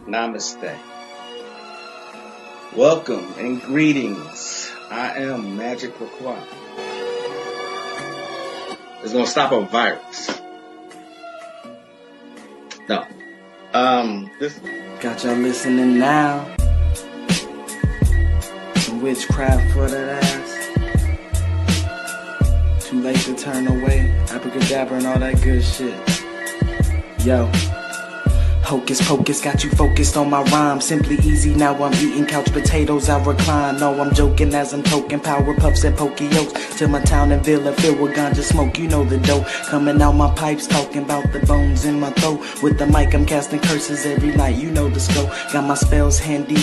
Namaste. Welcome and greetings. I am Magick. It's gonna stop a virus. No. This Got y'all listening now. Some witchcraft for that ass. Too late to turn away. Abracadabra and all that good shit. Yo. Hocus pocus, got you focused on my rhyme. Simply easy, now I'm eating couch potatoes, I recline. No, I'm joking as I'm toking power puffs and pokey yokes. Till my town and villa filled with ganja smoke, you know the dope. Coming out my pipes, talking about the bones in my throat. With the mic, I'm casting curses every night, you know the scope. Got my spells handy.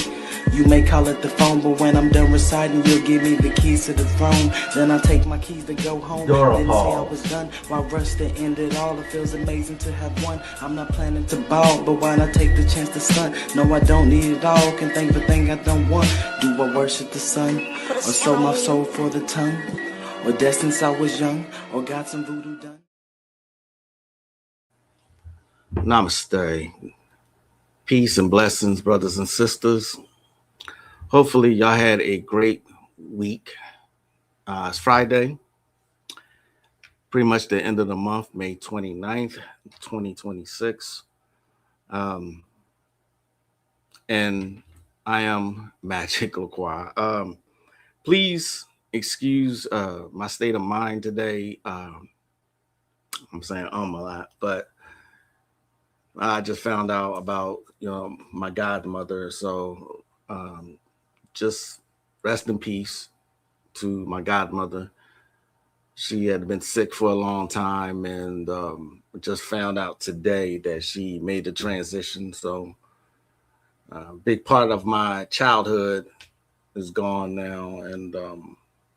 You may call it the phone, but when I'm done reciting, you'll give me the keys to the throne. Then I take my keys to go home. Didn't say I was done. While rush to end it all, it feels amazing to have won. I'm not planning to ball, but why not take the chance to stunt? No, I don't need it all. Can think the thing I don't want. Do I worship the sun, or sold my soul for the tongue, or dead since I was young, or got some voodoo done? Namaste. Peace and blessings, brothers and sisters. Hopefully y'all had a great week. It's Friday, pretty much the end of the month, May 29th, 2026. And I am Magick. Please excuse my state of mind today. I'm saying a lot, but I just found out about, my godmother. So just rest in peace to my godmother. She had been sick for a long time and just found out today that she made the transition. So a big part of my childhood is gone now. And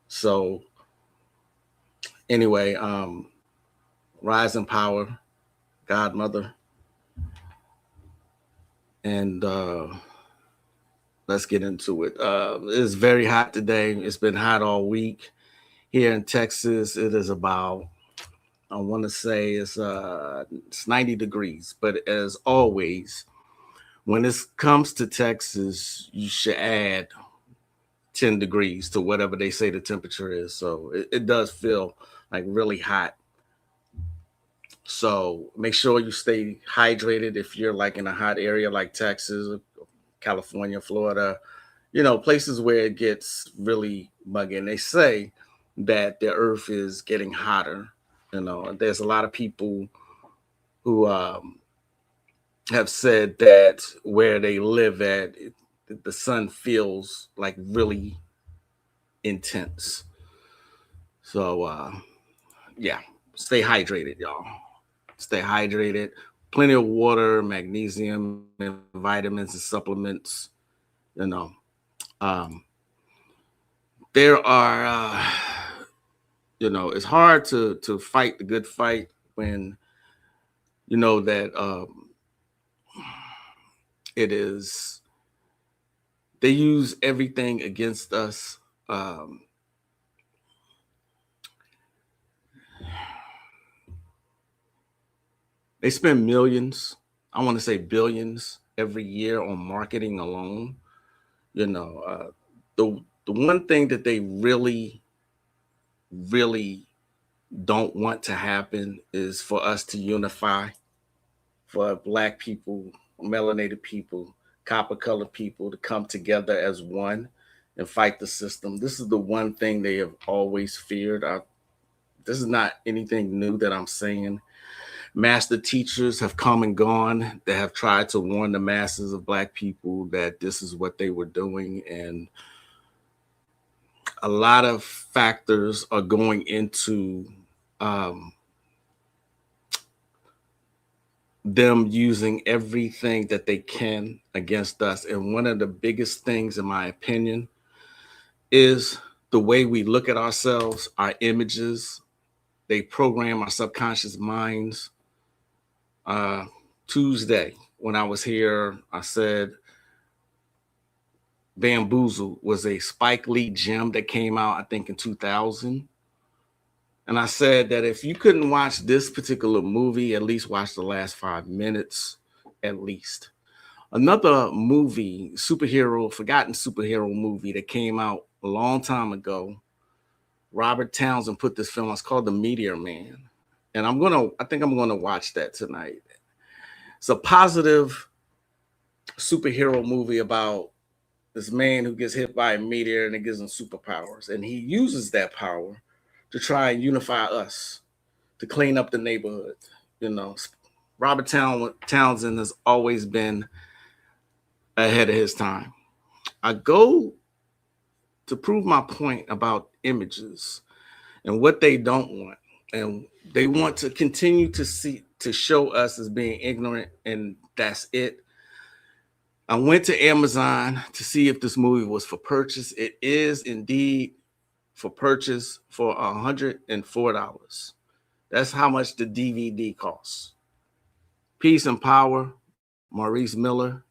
so anyway, rise in power, godmother. And let's get into it. It's very hot today. It's been hot all week. Here in Texas, it is about, I want to say it's 90 degrees. But as always, when it comes to Texas, you should add 10 degrees to whatever they say the temperature is. So it does feel like really hot. So make sure you stay hydrated if you're like in a hot area like Texas, California, Florida, places where it gets really muggy. And they say that the earth is getting hotter. There's a lot of people who have said that where they live at, the sun feels like really intense. So, yeah, stay hydrated, y'all. Stay hydrated. Plenty of water, magnesium, and vitamins and supplements. There are, it's hard to fight the good fight when you know that it is, they use everything against us. They spend millions, I want to say billions every year on marketing alone. The one thing that they really, really don't want to happen is for us to unify, for Black people, melanated people, copper colored people to come together as one and fight the system. This is the one thing they have always feared. This is not anything new that I'm saying. Master teachers have come and gone that have tried to warn the masses of Black people that this is what they were doing. And a lot of factors are going into them using everything that they can against us. And one of the biggest things, in my opinion, is the way we look at ourselves, our images. They program our subconscious minds. Tuesday, when I was here, I said Bamboozle was a Spike Lee gem that came out, I think, in 2000. And I said that if you couldn't watch this particular movie, at least watch the last 5 minutes, at least. Another movie, superhero, forgotten superhero movie that came out a long time ago. Robert Townsend put this film. It's called The Meteor Man, and I think I'm gonna watch that tonight. It's a positive superhero movie about this man who gets hit by a meteor and it gives him superpowers, and he uses that power to try and unify us, to clean up the neighborhood. You know, Townsend has always been ahead of his time. I go to prove my point about images and what they don't want. And they want to continue to show us as being ignorant, and that's it. I went to Amazon to see if this movie was for purchase. It is indeed for purchase for $104. That's how much the DVD costs. Peace and Power, Maurice Miller.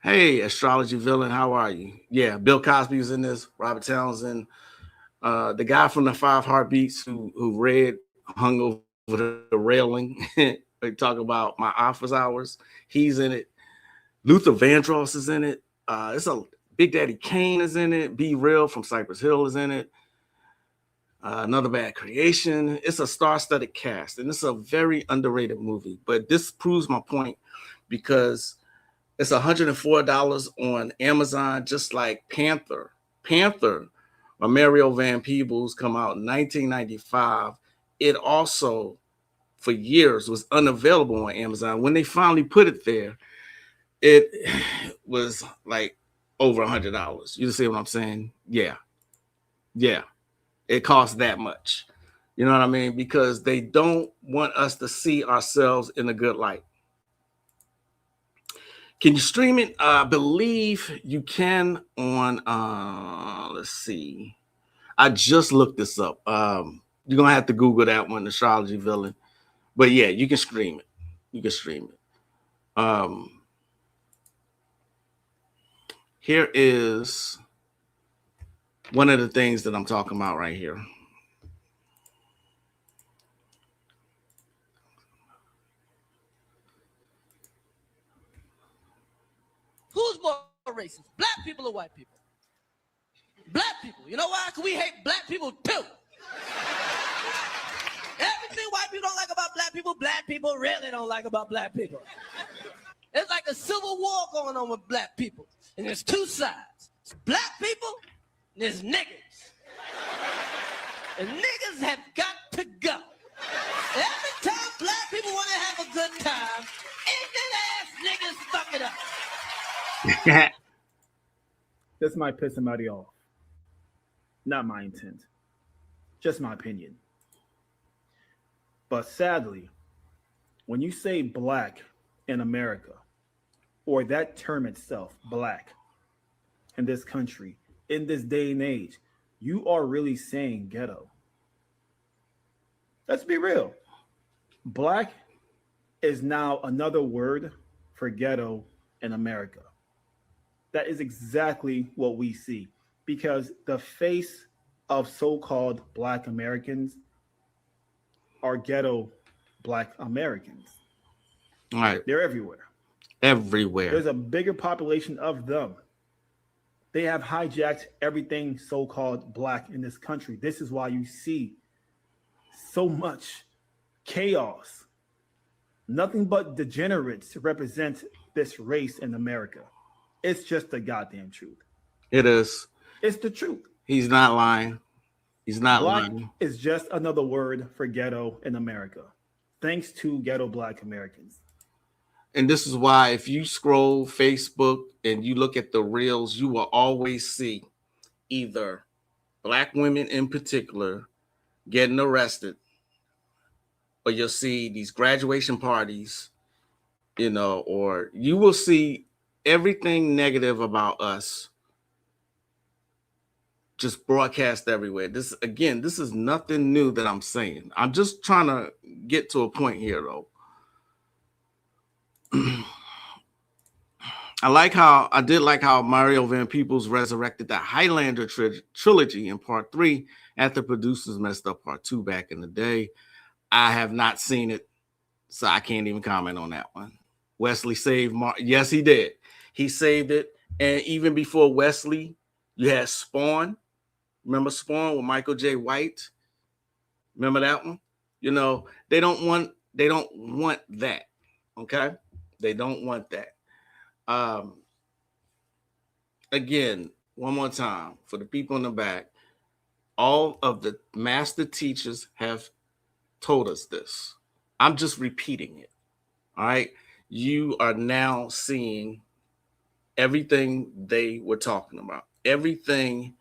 Hey, astrology villain, how are you? Yeah, Bill Cosby was in this. Robert Townsend, the guy from the Five Heartbeats who read hung over the railing. They talk about my office hours. He's in it. Luther Vandross is in it. It's a Big Daddy Kane is in it. Be Real from Cypress Hill is in it. Another Bad Creation. It's a star-studded cast, and it's a very underrated movie. But this proves my point because it's $104 on Amazon, just like Panther. Panther, by Mario Van Peebles, come out in 1995. It also, for years, was unavailable on Amazon. When they finally put it there, it was like over $100. You see what I'm saying? Yeah. It costs that much. You know what I mean? Because they don't want us to see ourselves in a good light. Can you stream it? I believe you can on, let's see. I just looked this up. You're going to have to Google that one, Astrology Villain. But yeah, you can stream it. Here is one of the things that I'm talking about right here. Who's more racist, black people or white people? Black people. You know why? Because we hate black people too. Everything white people don't like about black people really don't like about black people. It's like a civil war going on with black people. And there's two sides. It's black people and there's niggas. And niggas have got to go. Every time black people want to have a good time, ignorant ass niggas fuck it up. This might piss somebody off. Not my intent. Just my opinion. But sadly, when you say black in America, or that term itself, black, in this country, in this day and age, you are really saying ghetto. Let's be real. Black is now another word for ghetto in America. That is exactly what we see, because the face of so-called black Americans are ghetto black Americans. All right. They're everywhere. Everywhere. There's a bigger population of them. They have hijacked everything so-called black in this country. This is why you see so much chaos. Nothing but degenerates represent this race in America. It's just the goddamn truth. It is. It's the truth. He's not lying. He's not Black lying. is just another word for ghetto in America, thanks to ghetto black Americans. And this is why if you scroll Facebook and you look at the reels, you will always see either black women in particular getting arrested, or you'll see these graduation parties, you know, or you will see everything negative about us just broadcast everywhere. This is nothing new that I'm saying. I'm just trying to get to a point here, though. I did like how Mario Van Peebles resurrected the Highlander trilogy in part 3 after producers messed up part 2 back in the day. I have not seen it, so I can't even comment on that one. Wesley saved Martin. Yes, he did. He saved it. And even before Wesley, you had Spawn. Remember Spawn with Michael J. White? Remember that one? You know, they don't want that. Okay? They don't want that. Again, one more time for the people in the back, all of the master teachers have told us this. I'm just repeating it. All right. You are now seeing everything they were talking about, everything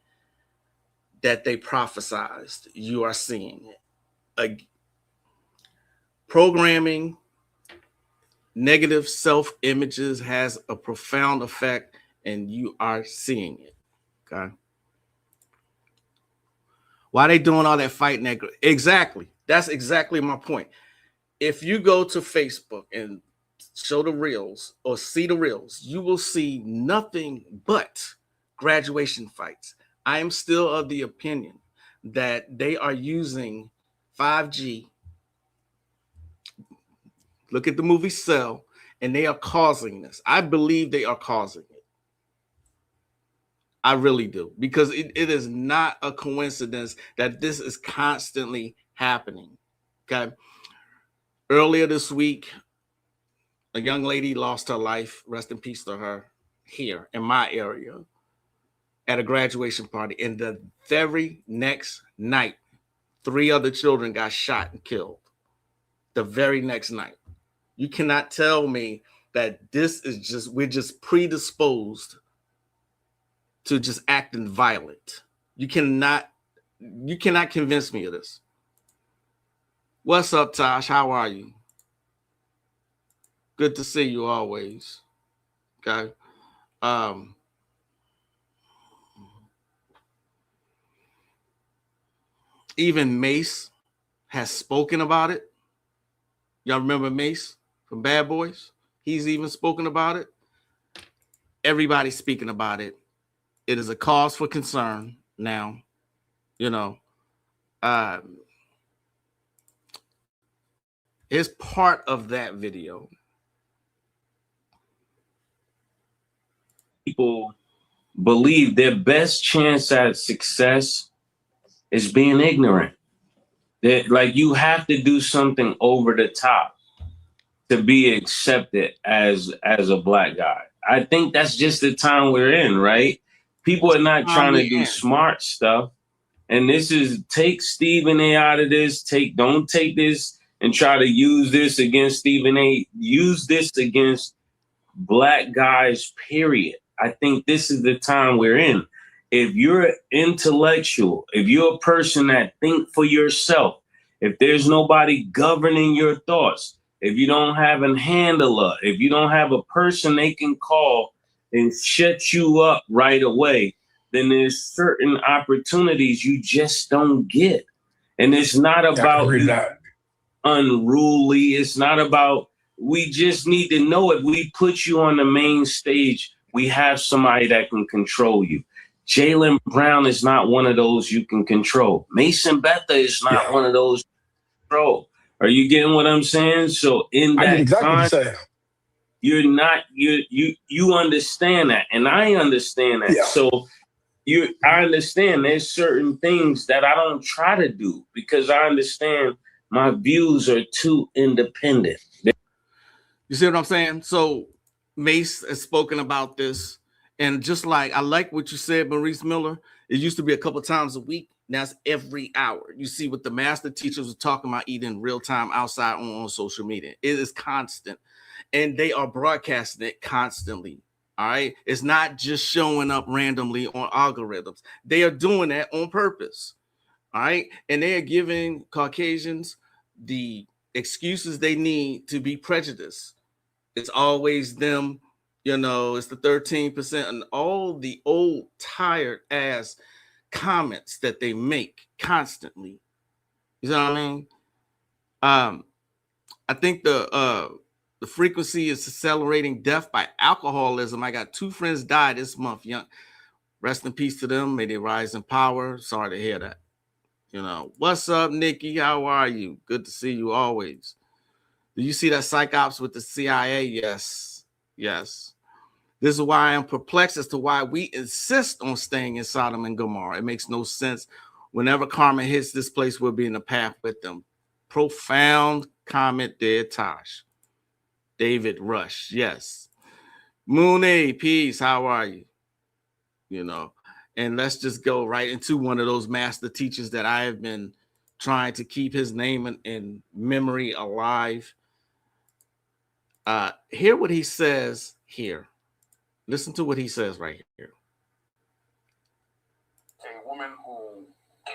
that they prophesized. You are seeing it. Programming negative self-images has a profound effect, and you are seeing it. Okay. Why are they doing all that fighting? Exactly. That's exactly my point. If you go to Facebook and show the reels or see the reels, you will see nothing but graduation fights. I am still of the opinion that they are using 5G. Look at the movie Cell, and they are causing this. I believe they are causing it. I really do, because it is not a coincidence that this is constantly happening. Okay. Earlier this week, a young lady lost her life. Rest in peace to her, here in my area at a graduation party. And the very next night, 3 other children got shot and killed. The very next night. You cannot tell me that we're just predisposed to just acting violent. You cannot convince me of this. What's up, Tosh? How are you? Good to see you always. Okay. Even Mace has spoken about it. Y'all remember Mace from Bad Boys? He's even spoken about it. Everybody's speaking about it. It is a cause for concern now. You know, it's part of that video. People believe their best chance at success is being ignorant. That, like, you have to do something over the top to be accepted as a black guy. I think that's just the time we're in, right? People are not trying to do smart stuff. And this is, take Stephen A out of this. Don't take this and try to use this against Stephen A. Use this against black guys, period. I think this is the time we're in. If you're intellectual, if you're a person that think for yourself, if there's nobody governing your thoughts, if you don't have a handler, if you don't have a person they can call and shut you up right away, then there's certain opportunities you just don't get. And it's not about you unruly. It's not about, we just need to know if we put you on the main stage, we have somebody that can control you. Jaylen Brown is not one of those you can control. Mason Betha is not one of those you can control. Are you getting what I'm saying? So in that time, you're not, you understand that, and I understand that. Yeah. So I understand there's certain things that I don't try to do because I understand my views are too independent. You see what I'm saying? So Mace has spoken about this, and just like, I like what you said, Maurice Miller. It used to be a couple times a week. Now it's every hour. You see what the master teachers are talking about eating real time outside on social media. It is constant, and they are broadcasting it constantly. All right. It's not just showing up randomly on algorithms. They are doing that on purpose. All right. And they are giving Caucasians the excuses they need to be prejudiced. It's always them, you know, it's the 13% and all the old tired ass comments that they make constantly. You know what I mean? I think the frequency is accelerating death by alcoholism. I got 2 friends died this month. Young, rest in peace to them. May they rise in power. Sorry to hear that. You know, what's up, Nikki? How are you? Good to see you always. Do you see that psych ops with the CIA? Yes. Yes. This is why I am perplexed as to why we insist on staying in Sodom and Gomorrah. It makes no sense. Whenever karma hits this place, we'll be in the path with them. Profound comment there, Tosh. David Rush. Yes. Mooney, peace. How are you? You know, and let's just go right into one of those master teachers that I have been trying to keep his name in memory alive. Hear what he says here. Listen to what he says right here. A woman who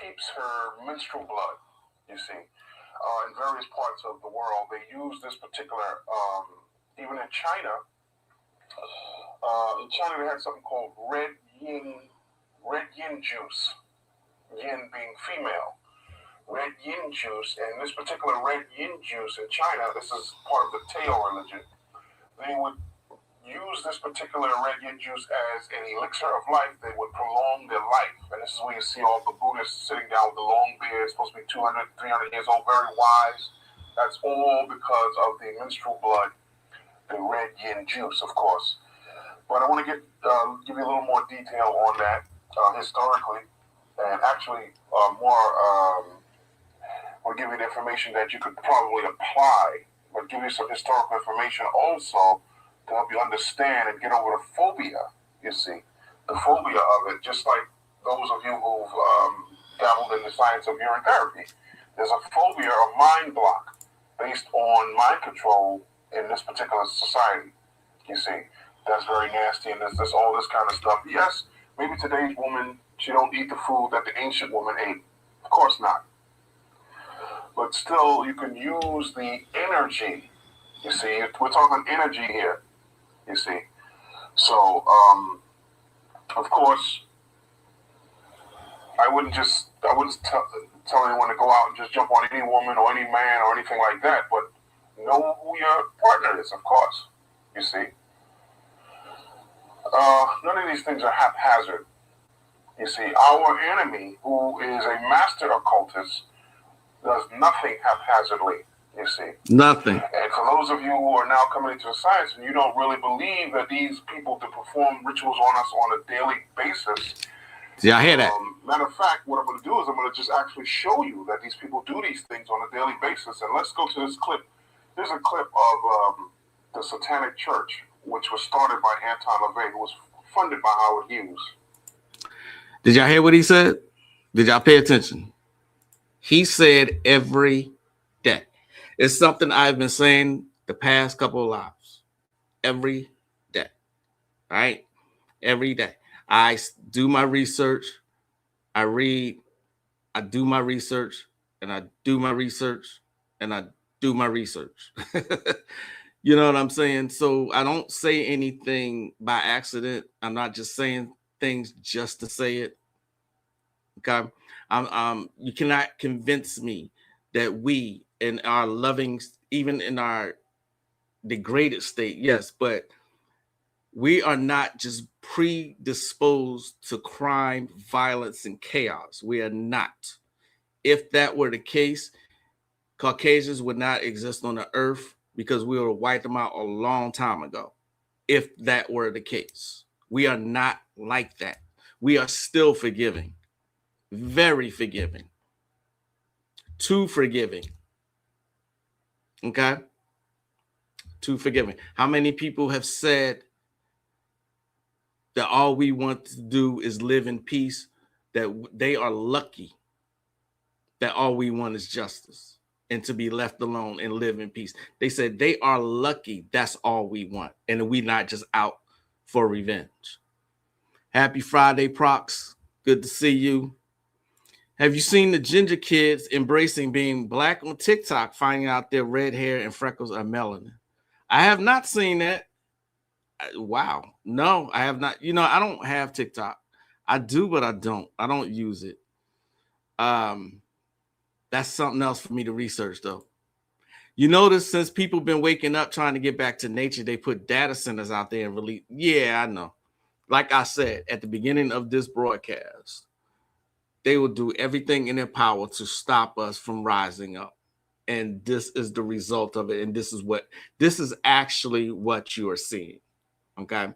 keeps her menstrual blood, you see, in various parts of the world. They use this particular, even in China. In China, they had something called red yin juice. Yin being female. Red yin juice, and this particular red yin juice in China, this is part of the Tao religion. They would use this particular red yin juice as an elixir of life. They would prolong their life. And this is where you see all the Buddhists sitting down with the long beard, supposed to be 200, 300 years old, very wise. That's all because of the menstrual blood, the red yin juice, of course. But I want to give you a little more detail on that historically, and actually I'll give you the information that you could probably apply, but give you some historical information also to help you understand and get over the phobia, you see, the phobia of it, just like those of you who've dabbled in the science of urine therapy. There's a phobia or mind block based on mind control in this particular society, you see. That's very nasty, and there's all this kind of stuff. Yes, maybe today's woman, she don't eat the food that the ancient woman ate. Of course not. But still, you can use the energy. You see, we're talking energy here. You see, so of course, I wouldn't tell anyone to go out and just jump on any woman or any man or anything like that. But know who your partner is, of course. You see, none of these things are haphazard. You see, our enemy, who is a master occultist, does nothing haphazardly, you see. Nothing. And for those of you who are now coming into the science and you don't really believe that these people to perform rituals on us on a daily basis. Yeah, I hear that. Matter of fact, what I'm going to do is I'm going to just actually show you that these people do these things on a daily basis. And let's go to this clip. Here's a clip of the Satanic Church, which was started by Anton LaVey, who was funded by Howard Hughes. Did y'all hear what he said? Did y'all pay attention? He said every day. It's something I've been saying the past couple of lives. Every day. All right? Every day. I do my research. I read. I do my research. And I do my research. And I do my research. You know what I'm saying? So I don't say anything by accident. I'm not just saying things just to say it. Okay. You cannot convince me that we in our loving, even in our degraded state, yes, but we are not just predisposed to crime, violence, and chaos. We are not. If that were the case, Caucasians would not exist on the earth because we would have wiped them out a long time ago. If that were the case, we are not like that. We are still forgiving. Very forgiving. Too forgiving. Okay? Too forgiving. How many people have said that all we want to do is live in peace, that they are lucky that all we want is justice and to be left alone and live in peace? They said they are lucky that's all we want, and we're not just out for revenge. Happy Friday, Prox. Good to see you. Have you seen the ginger kids embracing being black on TikTok, finding out their red hair and freckles are melanin? I have not seen that. Wow. No, I have not. You know, I don't have TikTok. I do, but I don't. I don't use it. That's something else for me to research, though. You notice since people been waking up trying to get back to nature, they put data centers out there and release. Yeah, I know. Like I said at the beginning of this broadcast, they will do everything in their power to stop us from rising up and this is the result of it, and this is actually what you are seeing. Okay,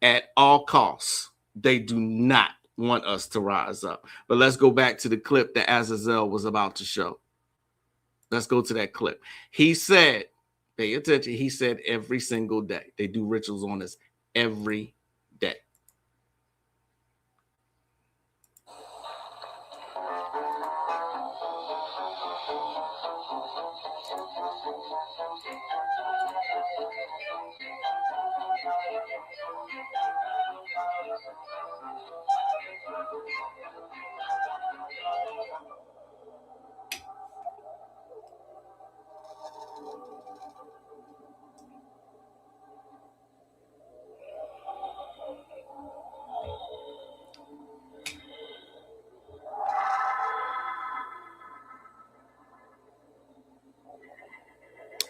at all costs, they do not want us to rise up. But let's go back to the clip that Azazel was about to show. Let's go to that clip. He said, pay attention, he said every single day. They do rituals on us every day.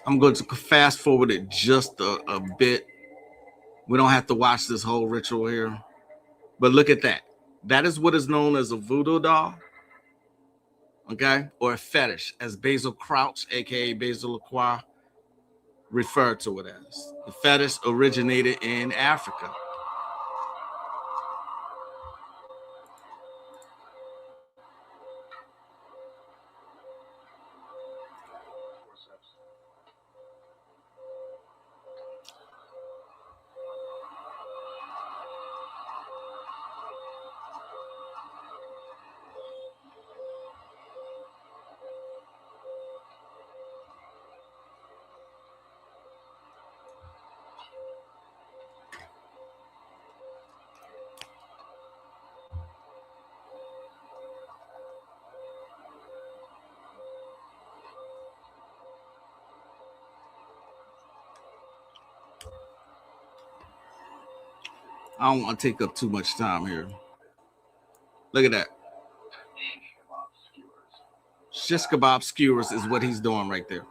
I'm going to fast forward it just a bit. We don't have to watch this whole ritual here. But look at that. That is what is known as a voodoo doll. Okay? Or a fetish, as Basil Crouch, a.k.a. Basil Lacroix, referred to it as. The fetish originated in Africa. I don't want to take up too much time here. Look at that. Shish kebab skewers is what he's doing right there.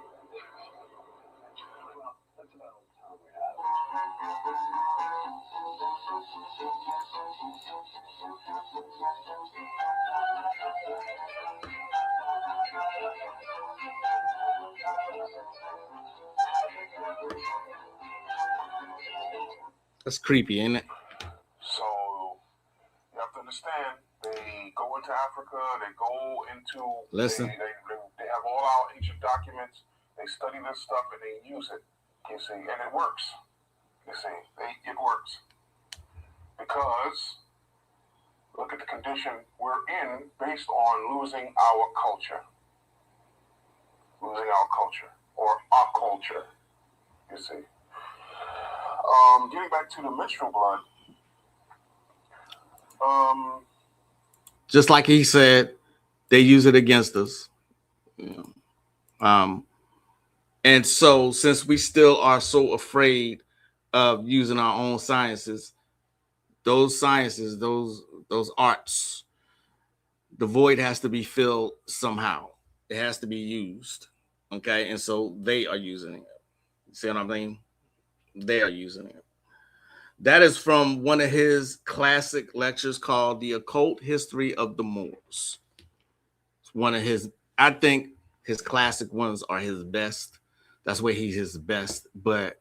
That's creepy, ain't it? So you have to understand, they go into Africa, they go into, listen, they have all our ancient documents, they study this stuff and they use it, you see, and it works, you see, it works. Because look at the condition we're in based on losing our culture, or our culture, you see. Getting back to the menstrual blood, just like he said, they use it against us. And so since we still are so afraid of using our own sciences, those arts, the void has to be filled somehow. It has to be used. Okay. And so they are using it. See what I mean? They are using it. That is from one of his classic lectures called The Occult History of the Moors. It's one of his, I think his classic ones are his best. That's where he's his best. But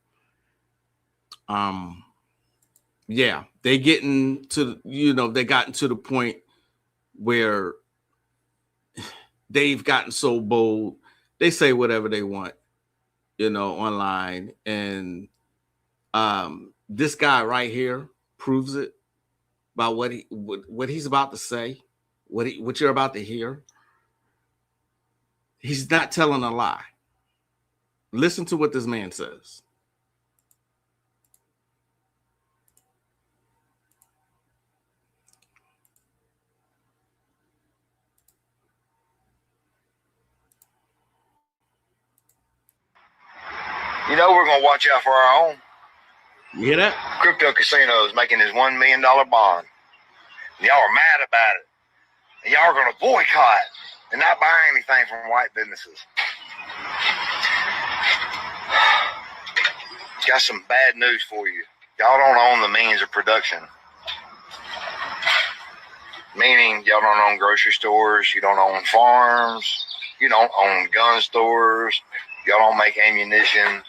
yeah, they getting to, they gotten to the point where they've gotten so bold, they say whatever they want, online. And this guy right here proves it by what he's about to say, what you're about to hear. He's not telling a lie. Listen to what this man says. We're going to watch out for our own. You hear that? Crypto Casino is making his $1 million bond. Y'all are mad about it. And y'all are going to boycott and not buy anything from white businesses. Got some bad news for you. Y'all don't own the means of production. Meaning y'all don't own grocery stores, you don't own farms, you don't own gun stores. Y'all don't make ammunition.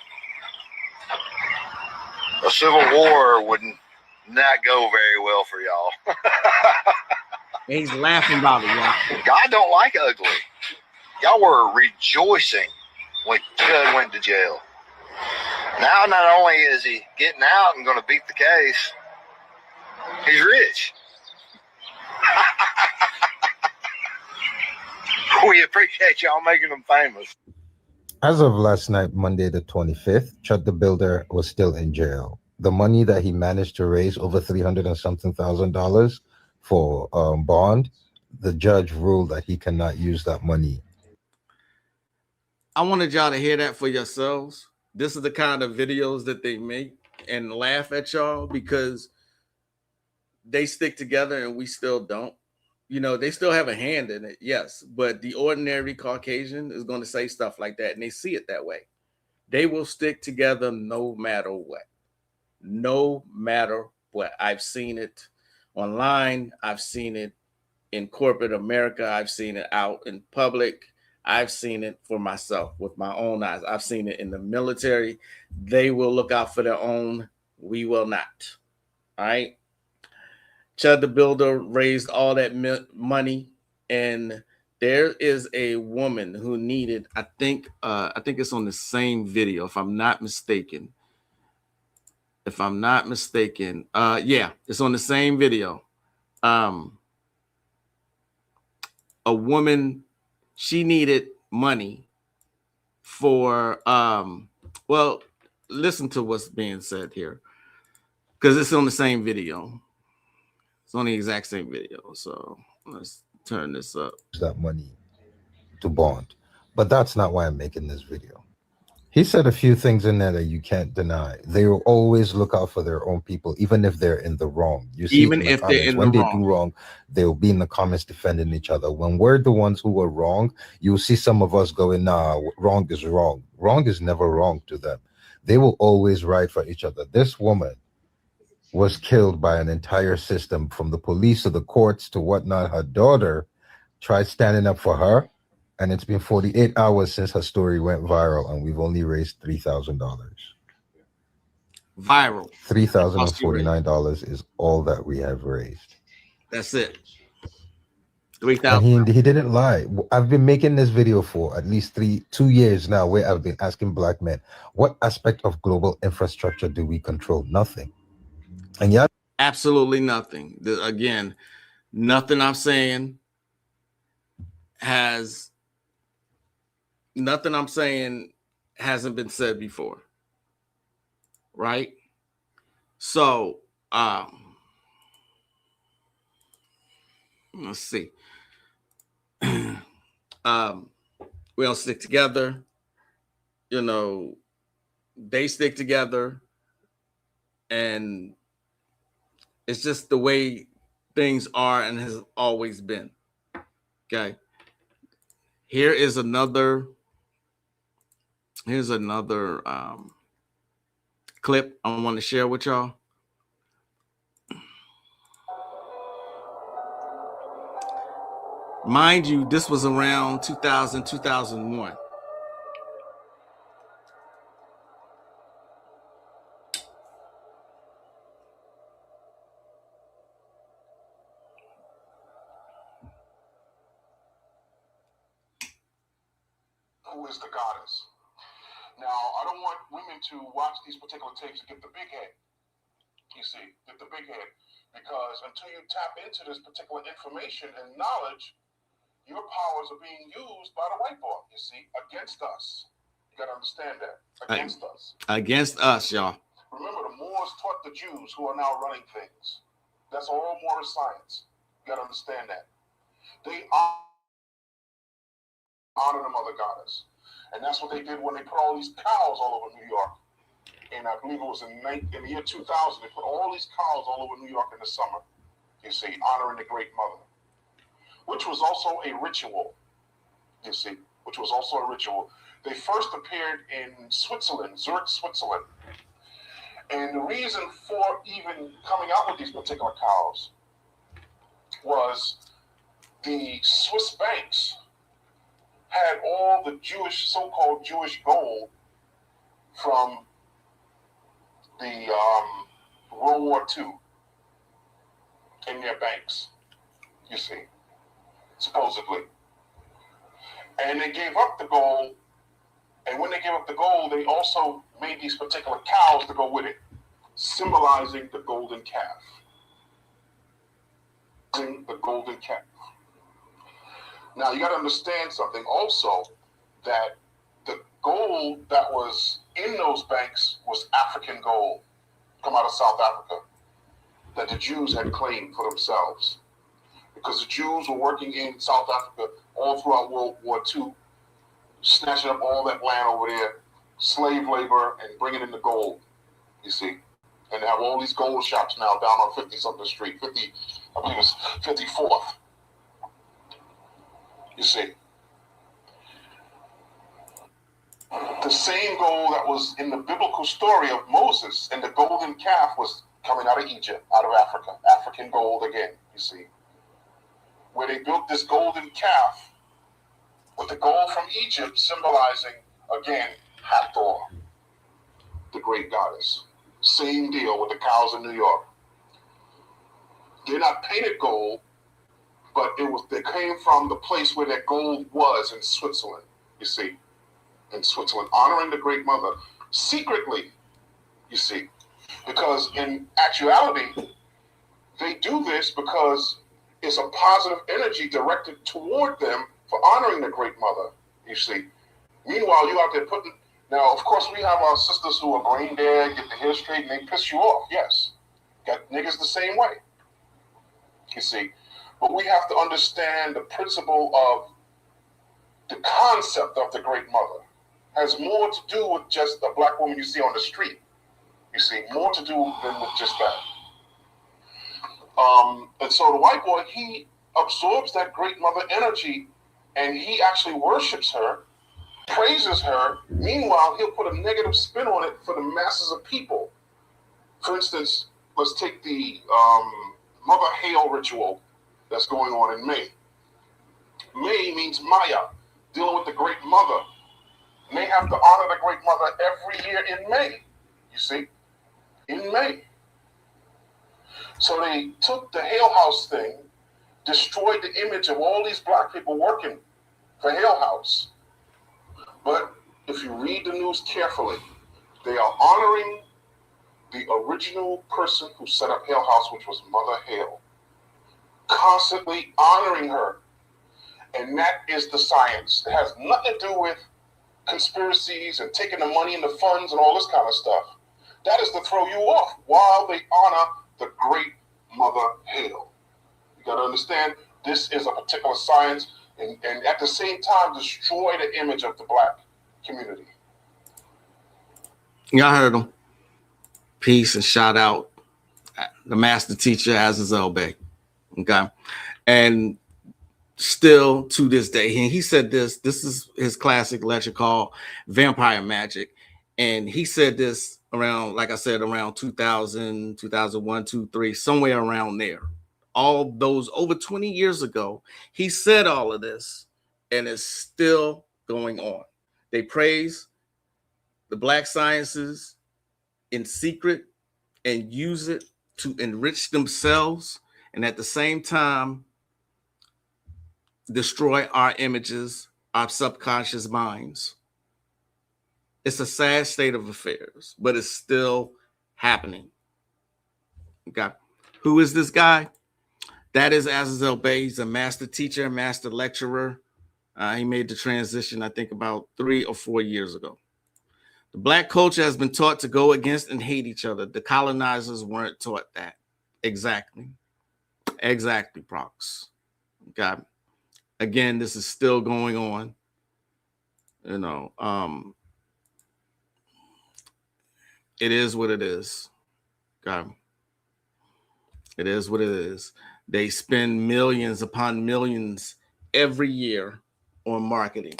A civil war would not go very well for y'all. He's laughing about it, y'all. God don't like ugly. Y'all were rejoicing when Judd went to jail. Now, not only is he getting out and going to beat the case, he's rich. We appreciate y'all making them famous. As of last night, Monday the 25th, Chud the Builder was still in jail. The money that he managed to raise, over $300 and something thousand for bond, the judge ruled that he cannot use that money. I wanted y'all to hear that for yourselves. This is the kind of videos that they make and laugh at y'all because they stick together and we still don't. You know, they still have a hand in it, yes, but the ordinary Caucasian is going to say stuff like that and they see it that way. They will stick together no matter what. No matter what. I've seen it online. I've seen it in corporate America. I've seen it out in public. I've seen it for myself with my own eyes. I've seen it in the military. They will look out for their own. We will not. All right. Chud the Builder raised all that money, and there is a woman who needed. I think it's on the same video, if I'm not mistaken. Yeah, it's on the same video. A woman, she needed money for well, listen to what's being said here because it's on the same video. It's on the exact same video. So let's turn this up. That money to bond. But that's not why I'm making this video. He said a few things in there that you can't deny. They will always look out for their own people, even if they're in the wrong. You see, even if they're in when the they wrong. do wrong, they'll be in the comments defending each other. When we're the ones who were wrong, you'll see some of us going, nah, wrong is wrong. Wrong is never wrong to them. They will always ride for each other. This woman was killed by an entire system, from the police to the courts to whatnot. Her daughter tried standing up for her. And it's been 48 hours since her story went viral, and we've only raised $3,000. Viral. $3,049 is all that we have raised. That's it. $3,000. And he didn't lie. I've been making this video for at least 2 years now, where I've been asking black men, what aspect of global infrastructure do we control? Nothing. And yeah, absolutely nothing. Again, nothing I'm saying hasn't been said before, right? So let's see. We all stick together. You know, they stick together, and it's just the way things are and has always been. Okay. Here's another clip I want to share with y'all. Mind you, this was around 2000, 2001. Who is the goddess? Now, I don't want women to watch these particular tapes and get the big head. You see, get the big head. Because until you tap into this particular information and knowledge, your powers are being used by the white boy, you see, against us. You got to understand that. Against us. Against us, y'all. Remember, the Moors taught the Jews who are now running things. That's all Moorish science. You got to understand that. They honor the mother goddess. And that's what they did when they put all these cows all over New York. And I believe it was in the year 2000, they put all these cows all over New York in the summer, you see, honoring the great mother, which was also a ritual, you see, which was also a ritual. They first appeared in Switzerland, Zurich, Switzerland. And the reason for even coming out with these particular cows was the Swiss banks had all the Jewish, so-called Jewish gold from the World War II in their banks, you see, supposedly. And they gave up the gold, and when they gave up the gold, they also made these particular cows to go with it, symbolizing the golden calf. The golden calf. Now, you got to understand something also, that the gold that was in those banks was African gold, come out of South Africa, that the Jews had claimed for themselves. Because the Jews were working in South Africa all throughout World War II, snatching up all that land over there, slave labor, and bringing in the gold, you see. And they have all these gold shops now down on 50-something street, I believe it's 54th, you see. The same gold that was in the biblical story of Moses and the golden calf was coming out of Egypt, out of Africa, African gold again, you see. Where they built this golden calf with the gold from Egypt symbolizing, again, Hathor, the great goddess. Same deal with the cows in New York. They're not painted gold, but they came from the place where that gold was in Switzerland, you see. In Switzerland, honoring the Great Mother secretly, you see. Because in actuality, they do this because it's a positive energy directed toward them for honoring the Great Mother, you see. Meanwhile, you out there putting... Now, of course, we have our sisters who are brain dead, get the hair straight, and they piss you off, yes. Got niggas the same way, you see. But we have to understand the principle of the concept of the Great Mother. Has more to do with just the black woman you see on the street, you see. More to do than with just that. And so the white boy, he absorbs that Great Mother energy, and he actually worships her, praises her. Meanwhile, he'll put a negative spin on it for the masses of people. For instance, let's take the Mother Hail ritual that's going on in May. May means Maya, dealing with the Great Mother. And they have to honor the Great Mother every year in May, you see, in May. So they took the Hale House thing, destroyed the image of all these black people working for Hale House. But if you read the news carefully, they are honoring the original person who set up Hale House, which was Mother Hale. Constantly honoring her. And that is the science. It has nothing to do with conspiracies and taking the money and the funds and all this kind of stuff. That is to throw you off while they honor the Great Mother Hale. You got to understand, this is a particular science, and at the same time destroy the image of the black community. Y'all heard him. Peace and shout out the master teacher Azazel Bey. Okay. And still to this day, and he said this is his classic lecture called Vampire Magic. And he said this around, like I said, around 2000, 2001, 2003, somewhere around there. All those over 20 years ago, he said all of this, and it's still going on. They praise the black sciences in secret and use it to enrich themselves, and at the same time destroy our images, our subconscious minds. It's a sad state of affairs, but it's still happening. Okay. Who is this guy? That is Azazel Bey. He's a master teacher, master lecturer. He made the transition, I think, about 3 or 4 years ago. The black culture has been taught to go against and hate each other. The colonizers weren't taught that. Exactly. Exactly, Prox. Okay. Again, this is still going on. You know, it is what it is. Okay. It is what it is. They spend millions upon millions every year on marketing.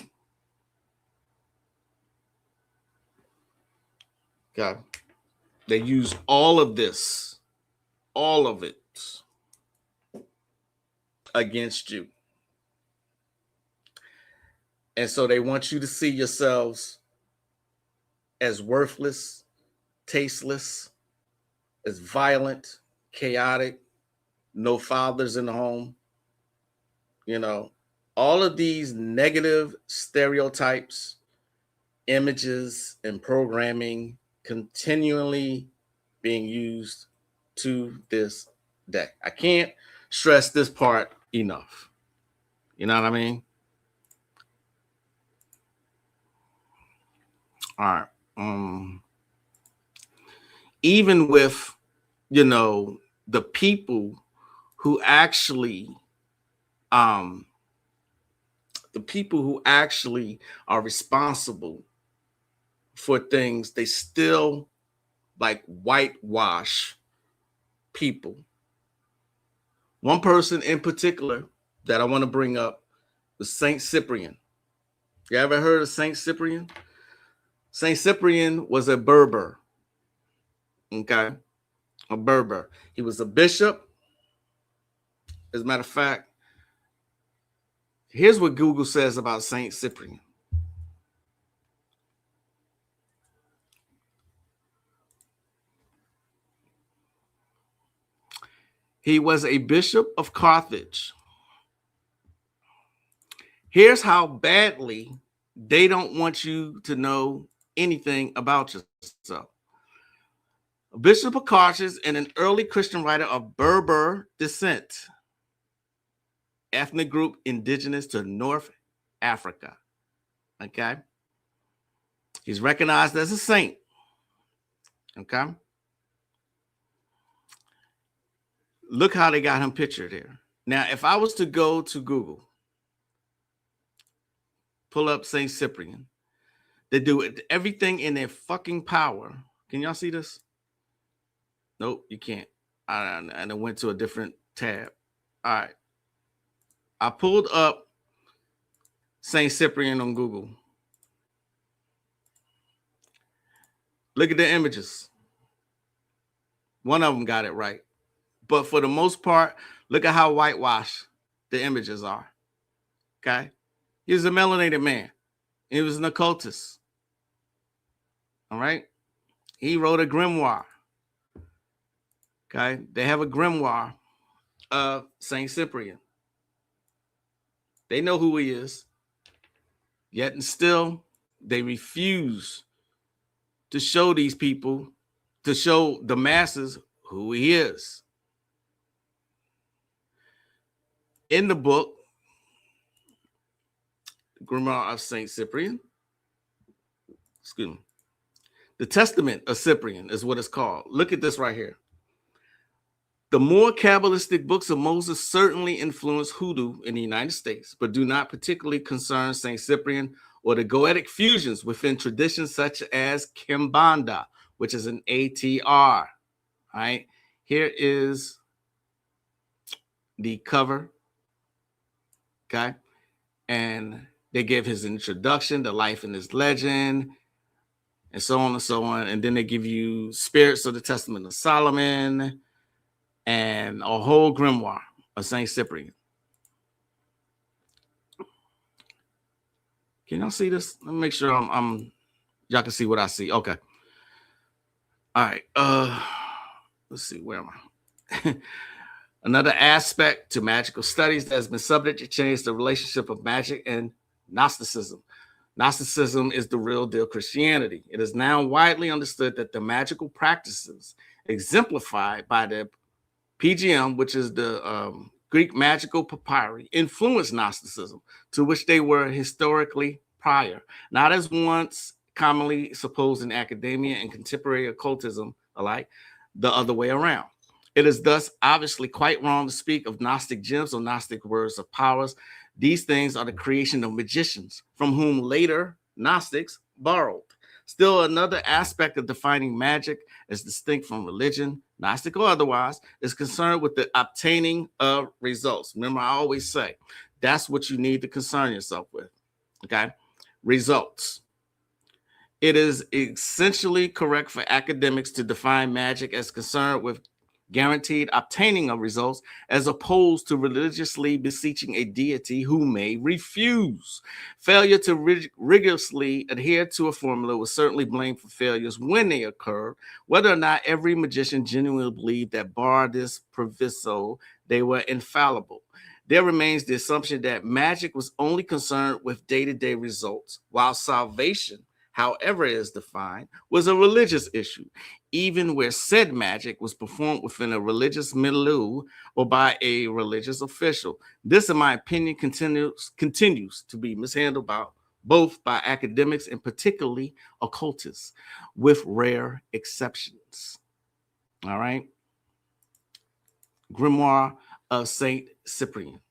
Okay. They use all of this, all of it, against you. And so they want you to see yourselves as worthless, tasteless, as violent, chaotic, no fathers in the home. You know, all of these negative stereotypes, images, and programming continually being used to this day. I can't stress this part enough. You know what I mean? All right. Even with, you know, the people who actually are responsible for things, they still like whitewash people. One person in particular that I want to bring up was Saint Cyprian. You ever heard of Saint Cyprian? Saint Cyprian was a Berber. Okay, a Berber. He was a bishop. As a matter of fact, here's what Google says about Saint Cyprian. He was a bishop of Carthage. Here's how badly they don't want you to know anything about yourself. A bishop of Carthage and an early Christian writer of Berber descent, ethnic group indigenous to North Africa. Okay. He's recognized as a saint. Okay. Look how they got him pictured here. Now, if I was to go to Google, pull up Saint Cyprian, they do everything in their fucking power. Can y'all see this? Nope, you can't. And I went to a different tab. All right. I pulled up Saint Cyprian on Google. Look at the images. One of them got it right. But for the most part, look at how whitewashed the images are. Okay? He was a melanated man. He was an occultist. All right? He wrote a grimoire. Okay? They have a grimoire of Saint Cyprian. They know who he is. Yet and still, they refuse to show these people, to show the masses who he is. In the book, Grimoire of Saint Cyprian, excuse me, the Testament of Cyprian is what it's called. Look at this right here. The more Kabbalistic books of Moses certainly influenced hoodoo in the United States, but do not particularly concern Saint Cyprian or the goetic fusions within traditions such as Kimbanda, which is an ATR. All right, here is the cover. Okay, and they give his introduction, the life and his legend, and so on and so on. And then they give you Spirits of the Testament of Solomon and a whole grimoire of Saint Cyprian. Can y'all see this? Let me make sure I'm y'all can see what I see. Okay. All right. Let's see, where am I? Another aspect to magical studies that has been subject to change the relationship of magic and Gnosticism. Gnosticism is the real deal Christianity. It is now widely understood that the magical practices exemplified by the PGM, which is the Greek magical papyri, influenced Gnosticism, to which they were historically prior, not as once commonly supposed in academia and contemporary occultism alike, the other way around. It is thus obviously quite wrong to speak of Gnostic gems or Gnostic words of powers. These things are the creation of magicians, from whom later Gnostics borrowed. Still, another aspect of defining magic as distinct from religion, Gnostic or otherwise, is concerned with the obtaining of results. Remember, I always say, that's what you need to concern yourself with, okay? Results. It is essentially correct for academics to define magic as concerned with guaranteed obtaining of results, as opposed to religiously beseeching a deity who may refuse. Failure to rigorously adhere to a formula was certainly blamed for failures when they occurred. Whether or not every magician genuinely believed that bar this proviso, they were infallible. There remains the assumption that magic was only concerned with day-to-day results, while salvation, however it is defined, was a religious issue, even where said magic was performed within a religious milieu or by a religious official. This, in my opinion, continues to be mishandled both by academics and particularly occultists, with rare exceptions. All right. Grimoire of Saint Cyprian.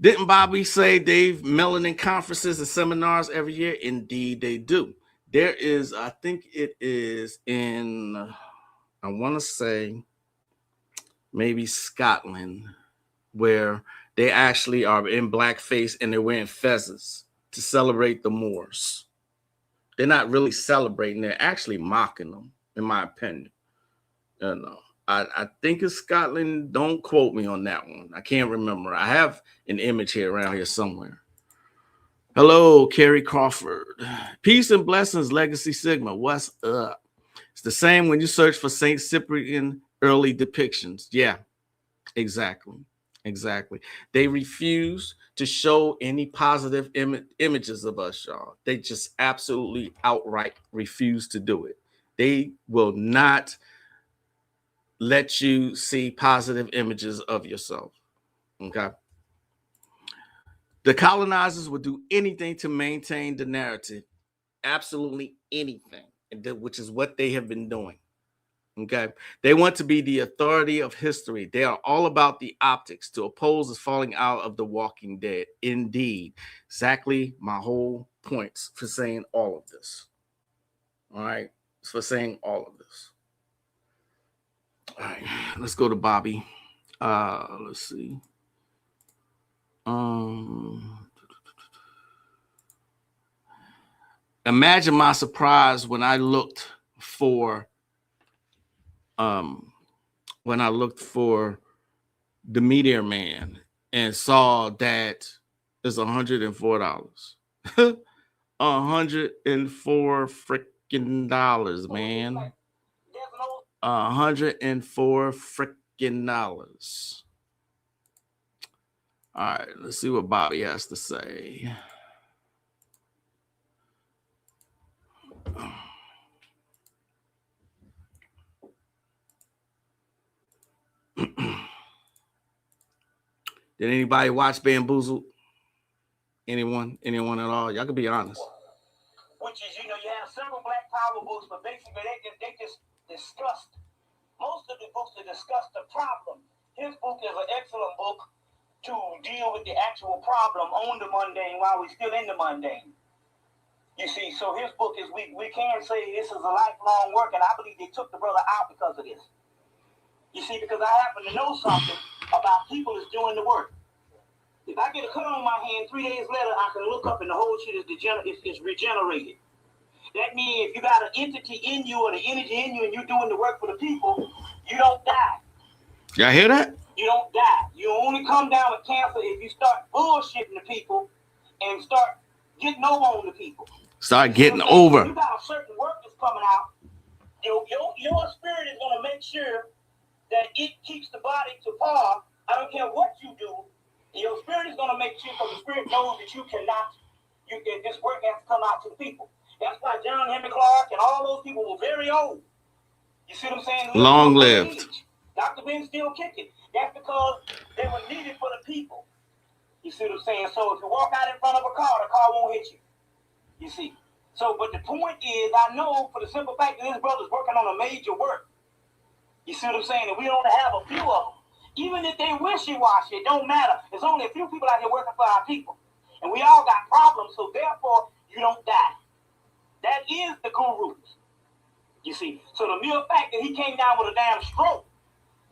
Didn't Bobby say they've melanin conferences and seminars every year? Indeed, they do. There is, I think it is in, I want to say maybe Scotland, where they actually are in blackface and they're wearing fezzes to celebrate the Moors. They're not really celebrating, they're actually mocking them, in my opinion. You know, I think it's Scotland. Don't quote me on that one. I can't remember. I have an image here around here somewhere. Hello, Carrie Crawford. Peace and blessings, Legacy Sigma. What's up? It's the same when you search for Saint Cyprian early depictions. Yeah, exactly. Exactly. They refuse to show any positive images of us, y'all. They just absolutely outright refuse to do it. They will not let you see positive images of yourself. Okay. The colonizers would do anything to maintain the narrative. Absolutely anything, which is what they have been doing. Okay. They want to be the authority of history. They are all about the optics. To oppose is falling out of The Walking Dead. Indeed. Exactly my whole points for saying all of this. All right. For saying all of this. All right. Let's go to Bobby. Let's see. Imagine my surprise when I looked for the Meteor Man and saw that it's $104. $104 freaking dollars, man. $104 freaking dollars. All right, let's see what Bobby has to say. Did anybody watch Bamboozled? Anyone at all? Y'all can be honest. Which is, you have several Black Power books, but basically they just discussed, most of the books that discuss the problem. His book is an excellent book to deal with the actual problem on the mundane while we're still in the mundane. You see, so his book is, we can say this is a lifelong work, and I believe they took the brother out because of this. You see, because I happen to know something about people that's doing the work. If I get a cut on my hand, 3 days later, I can look up and the whole shit is regenerated. That means if you got an entity in you or the energy in you and you're doing the work for the people, you don't die. Y'all hear that? You don't die. You only come down with cancer if you start bullshitting the people and start getting over on the people. Start getting over. You got a certain work that's coming out. Your spirit is going to make sure that it keeps the body to par. I don't care what you do. Your spirit is going to make sure, because the spirit knows that you cannot, this work has to come out to the people. That's why John Henry Clark and all those people were very old. You see what I'm saying? Long lived. Dr. Ben's still kicking. That's because they were needed for the people. You see what I'm saying? So if you walk out in front of a car, the car won't hit you. You see? So, but the point is, I know for the simple fact that this brother's working on a major work. You see what I'm saying? And we only have a few of them. Even if they wishy-washy, it don't matter. There's only a few people out here working for our people. And we all got problems, so therefore, you don't die. That is the gurus. You see? So the mere fact that he came down with a damn stroke,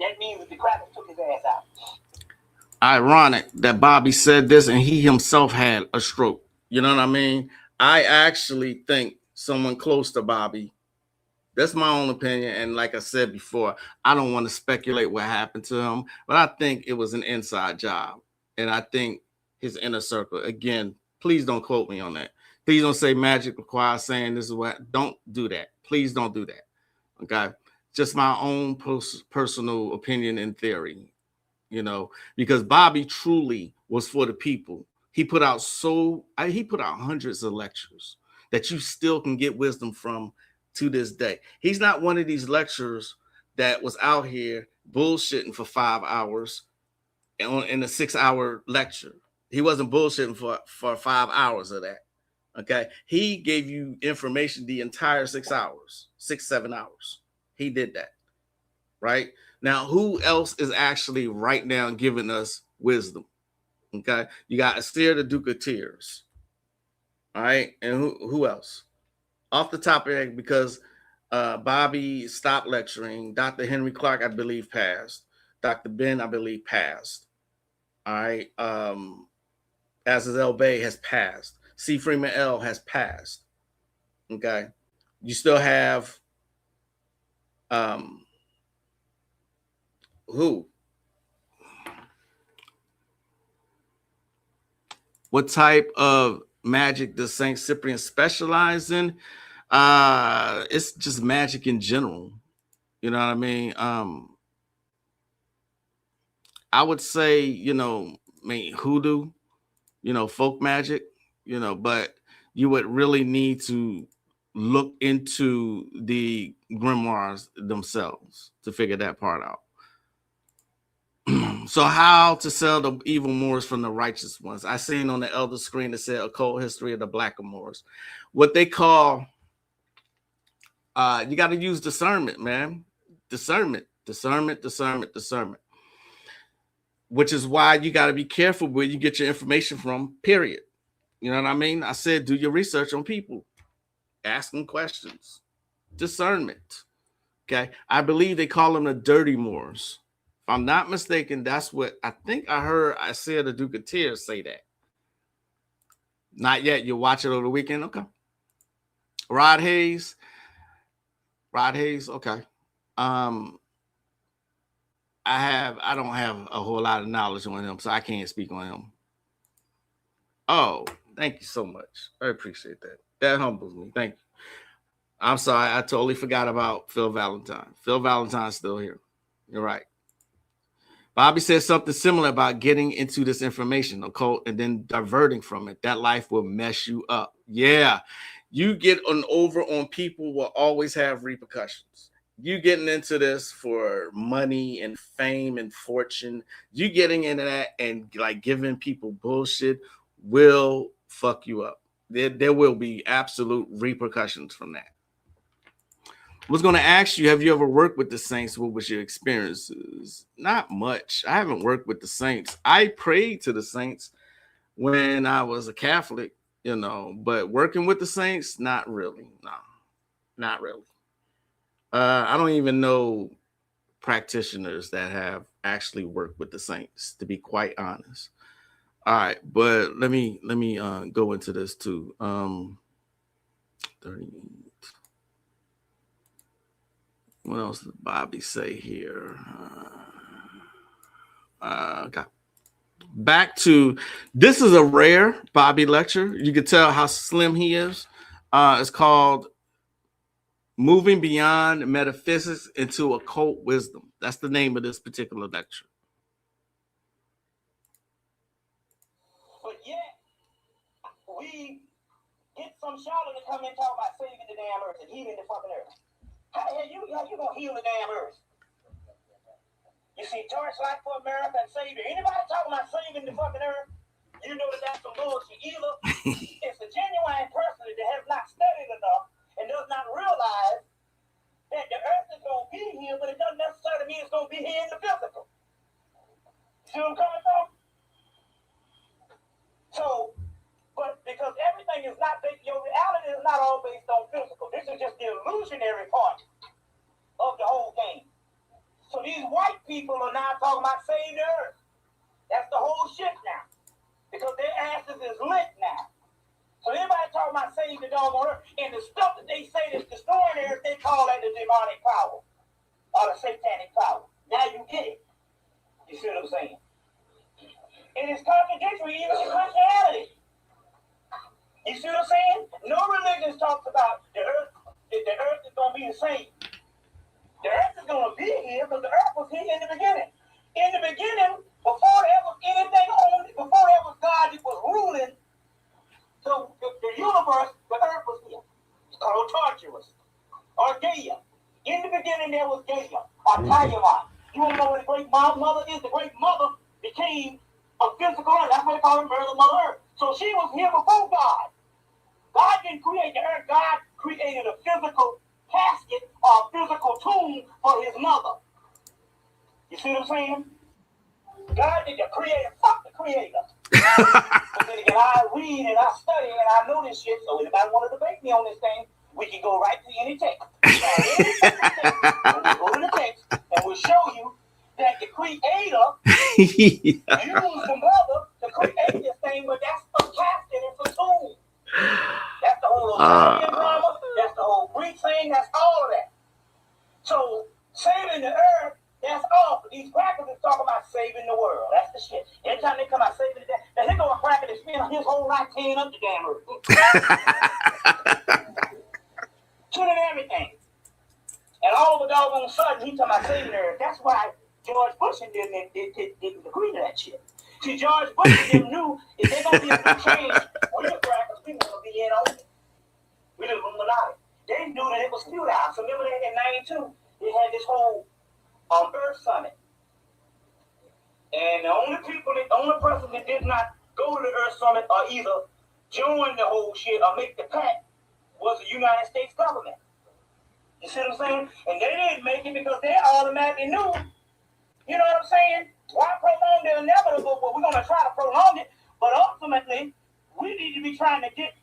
that means that the cracker took his ass out. Ironic that Bobby said this and he himself had a stroke. You know what I mean? I actually think someone close to Bobby That's my own opinion. And like I said before, I don't want to speculate what happened to him, but I think it was an inside job. And I think his inner circle, again, please don't quote me on that. Please don't say Magic requires saying this is what, don't do that. Please don't do that. Okay. Just my own personal opinion and theory, because Bobby truly was for the people. He put out he put out hundreds of lectures that you still can get wisdom from to this day. He's not one of these lecturers that was out here bullshitting for 5 hours in a 6-hour lecture. He wasn't bullshitting for 5 hours of that. Okay. He gave you information the entire 6 hours, 7 hours. He did that. Right now, who else is actually right now giving us wisdom? Okay. You got Asir the Duke of Tears. All right. And who else? Off the top of it, because Bobby stopped lecturing. Dr. Henry Clark, I believe, passed. Dr. Ben, I believe, passed. All right. Azazel Bay has passed. C. Freeman L has passed. Okay. You still have who? What type of magic does Saint Cyprian specialize in? It's just magic in general. You know what I mean? I would say, hoodoo, folk magic, but you would really need to look into the grimoires themselves to figure that part out. So how to sell the evil Moors from the righteous ones? I seen on the elder screen that said occult history of the black Moors. What they call, you got to use discernment, man. Discernment. Which is why you got to be careful where you get your information from, period. You know what I mean? I said, do your research on people. Ask them questions. Discernment. Okay. I believe they call them the dirty Moors. If I'm not mistaken, that's what I think I heard Isaiah the Duke of Tears say that. Not yet. You'll watch it over the weekend. Okay. Rod Hayes. Okay. I don't have a whole lot of knowledge on him, so I can't speak on him. Oh, thank you so much. I appreciate that. That humbles me. Thank you. I'm sorry. I totally forgot about Phil Valentine. Phil Valentine's still here. You're right. Bobby said something similar about getting into this information, occult, and then diverting from it. That life will mess you up. Yeah. You get over on people will always have repercussions. You getting into this for money and fame and fortune, you getting into that and like giving people bullshit will fuck you up. There will be absolute repercussions from that. I was going to ask you, have you ever worked with the Saints? What was your experiences? Not much. I haven't worked with the Saints. I prayed to the Saints when I was a Catholic, but working with the Saints, not really. No, not really. I don't even know practitioners that have actually worked with the Saints, to be quite honest. All right, but let me go into this too. 30. What else did Bobby say here? Okay. Back to, this is a rare Bobby lecture. You can tell how slim he is. It's called Moving Beyond Metaphysics into Occult Wisdom. That's the name of this particular lecture. But yet, we get some charlatan to come and talk about saving the damn earth and healing the fucking earth. How the hell you gonna heal the damn earth? You see, Torchlight for America and Savior. Anybody talking about saving the fucking earth? You know that's some bullshit. Either it's a genuine person that has not studied enough and does not realize that the earth is gonna be here, but it doesn't necessarily mean it's gonna be here in the physical. See where I'm coming from? So, but because everything is not based, your reality is not all based on physical. This is just the illusionary part of the whole game. So these white people are now talking about saving the earth. That's the whole shit now. Because their asses is lit now. So anybody talking about saving the doggone And the stuff that they say that's destroying the earth, they call that the demonic power or the satanic power. Now you get it. You see what I'm saying? And it's contradictory even to Christianity. You see what I'm saying? No religion talks about the earth is going to be the same. The earth is going to be here because the earth was here in the beginning. In the beginning, before there was anything on it, before there was God that was ruling the universe, the earth was here. It's called Tartarus or Gaia. In the beginning, there was Gaia or Tiamat. You want to know what the great mother is? The great mother became a physical earth. That's why they call her Mother Earth. So she was here before God. God didn't create the earth. God created a physical casket or a physical tomb for his mother. You see what I'm saying? God did the creator. Fuck the creator. But then again, I read and I study and I know this shit. So if anybody want to debate me on this thing, we can go right to any text. We'll go to the text and we'll show you that the creator used the mother to create this thing, but that's a casket, it's a tomb. That's the whole Italian drama, that's the whole Greek thing, that's all of that. So saving the earth, that's all. These crackers is talking about saving the world. That's the shit. Every time they come out saving the now here go a cracker that spent his whole life tearing up the damn earth. Killing everything. And all of a doggone sudden, he talking about saving the earth. That's why George Bush and them didn't agree to that shit. See, George Bush and them knew if they're going to be a big change, we're crackers, we want to be in on it. We didn't move about it. They knew that it was futile. So remember that in 92, they had this whole Earth Summit. And the only person that did not go to the Earth Summit or either join the whole shit or make the pact was the United States government. You see what I'm saying? And they didn't make it because they automatically knew, you know what I'm saying? Why prolong the inevitable? Well, we're going to try to prolong it, but ultimately, we need to be trying to get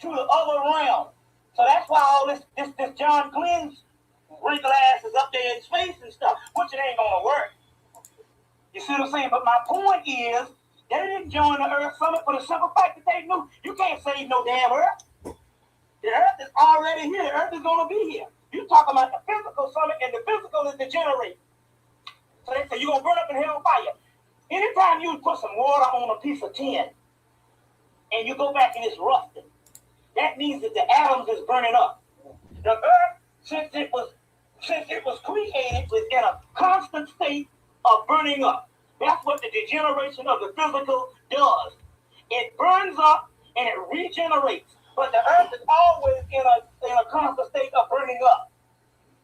to the other realm. So that's why all this John Glenn's wrinkle ass is up there in space and stuff, which it ain't gonna work. You see what I'm saying? But my point is, they didn't join the Earth Summit for the simple fact that they knew you can't save no damn Earth. The Earth is already here. The Earth is gonna be here. You talking about the physical summit, and the physical is degenerate. So they say you're gonna burn up in hell and fire. Anytime you put some water on a piece of tin, and you go back and it's rusted, that means that the atoms is burning up. The Earth, since it was created, was in a constant state of burning up. That's what the degeneration of the physical does. It burns up and it regenerates. But the earth is always in a constant state of burning up.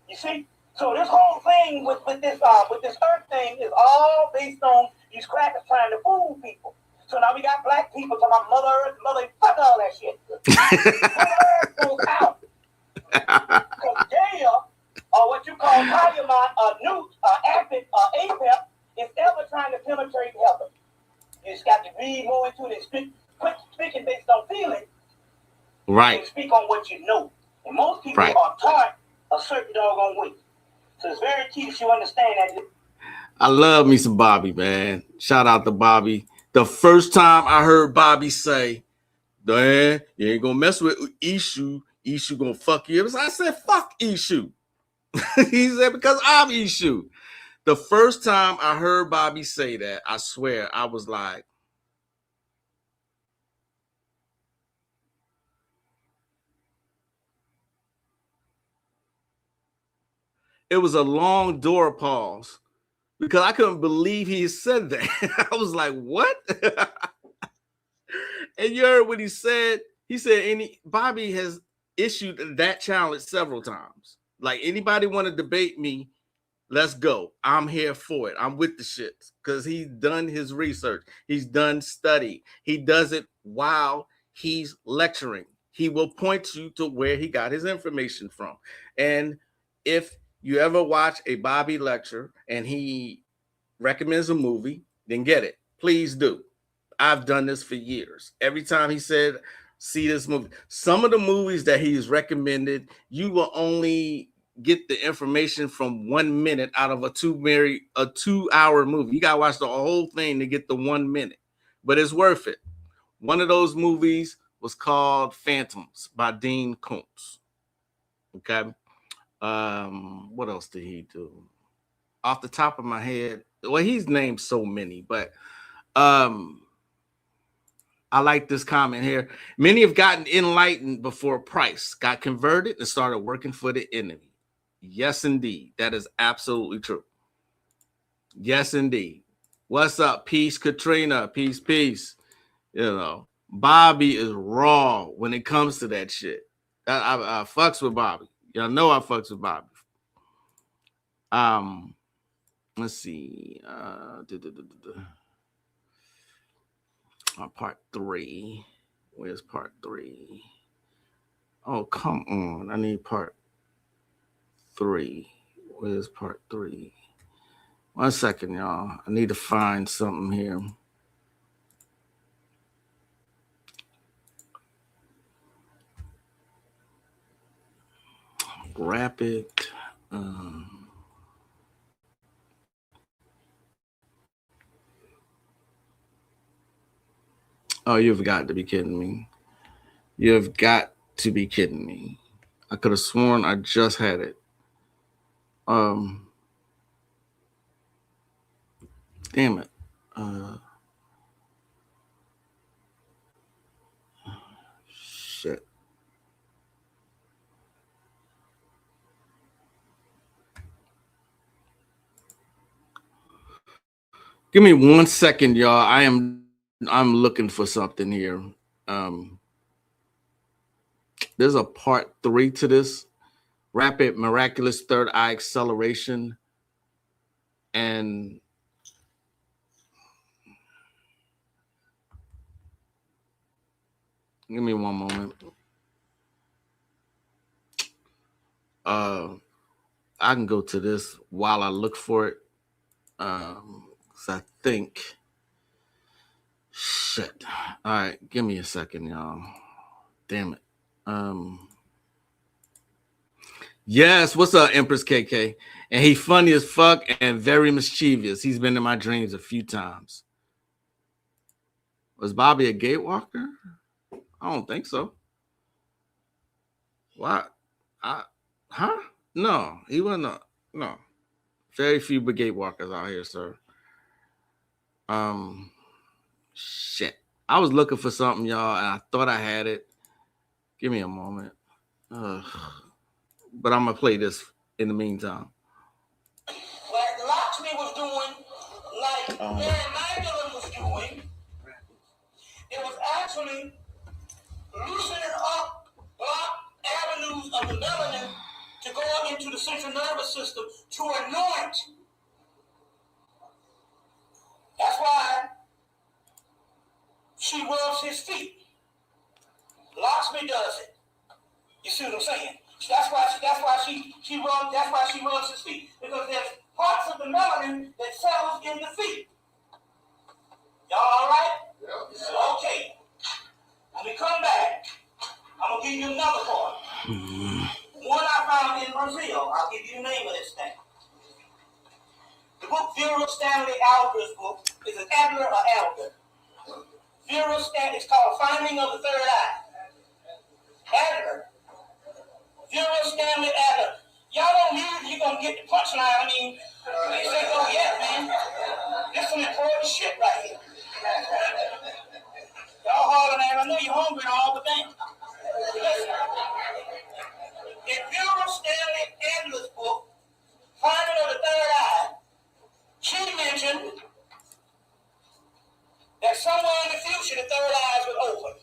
You see? So this whole thing with this earth thing is all based on these crackers trying to fool people. So now we got black people talking about Mother Earth, fuck all that shit. Mother Earth goes out. Because Gaia, or what you call Tiamat, Newt, Apep, is ever trying to penetrate heaven. You just got to read more into it and quit speaking based on feeling. Right. And speak on what you know. And most people are taught a certain doggone way. So it's very key that you understand that. I love me some Bobby, man. Shout out to Bobby. The first time I heard Bobby say, "Dan, you ain't gonna mess with Ishu. Ishu gonna fuck you." I said, "Fuck Ishu." He said, "Because I'm Ishu." The first time I heard Bobby say that, I swear, I was like, it was a long door pause because I couldn't believe he said that. I was like, what? And you heard what he said? He said Bobby has issued that challenge several times. Like, anybody want to debate me, let's go. I'm here for it. I'm with the shit because he's done his research. He's done study. He does it while he's lecturing. He will point you to where he got his information from. And if you ever watch a Bobby lecture and he recommends a movie, then get it. Please do. I've done this for years. Every time he said, see this movie. Some of the movies that he's recommended, you will only get the information from 1 minute out of a 2-hour movie. You got to watch the whole thing to get the 1 minute, but it's worth it. One of those movies was called Phantoms by Dean Koontz. Okay. What else did he do? Off the top of my head, well, he's named so many, but I like this comment here. Many have gotten enlightened before Price got converted and started working for the enemy. Yes, indeed. That is absolutely true. Yes, indeed. What's up? Peace, Katrina. Peace, peace. You know, Bobby is raw when it comes to that shit. I fucks with Bobby. Y'all know I fucks with Bobby. Let's see. Part 3. Where's part 3? Oh, come on. I need part 3. Where's part 3? 1 second, y'all. I need to find something here. Rapid. Oh, you've got to be kidding me. You've got to be kidding me. I could have sworn I just had it. Damn it. Shit. Give me 1 second, y'all. I'm looking for something here. There's a part 3 to this. Rapid miraculous third eye acceleration. And give me one moment. I can go to this while I look for it. Because I think shit. All right, give me a second, y'all. Damn it. Yes, what's up, Empress KK? And he funny as fuck and very mischievous. He's been in my dreams a few times. Was Bobby a gatewalker? I don't think so. What? Huh? No, he wasn't. No. Very few gatewalkers out here, sir. Shit. I was looking for something, y'all, and I thought I had it. Give me a moment. But I'm gonna play this in the meantime. Like Lakshmi was doing, like Mary Magdalene was doing, it was actually loosening up block avenues of the melanin to go into the central nervous system to anoint. That's why she rubs his feet. Lakshmi does it. You see what I'm saying? That's why she rubs his feet. Because there's parts of the melanin that settles in the feet. Y'all all right? Yeah. Okay. When we come back, I'm gonna give you another part. One I found in Brazil. I'll give you the name of this thing. The book Vera Stanley Adler's book is an Adler or Adler. Vera Stanley, it's called Finding of the Third Eye. Adler. Vera Stanley Adler. Y'all don't use, you're gonna get the punchline. I mean, you say, oh yeah, man. This is some important shit right here. Y'all hollering at, I know you're hungry and all, but damn. Listen. In Vera Stanley Adler's book, Finding of the Third Eye, she mentioned that somewhere in the future the third eyes would open.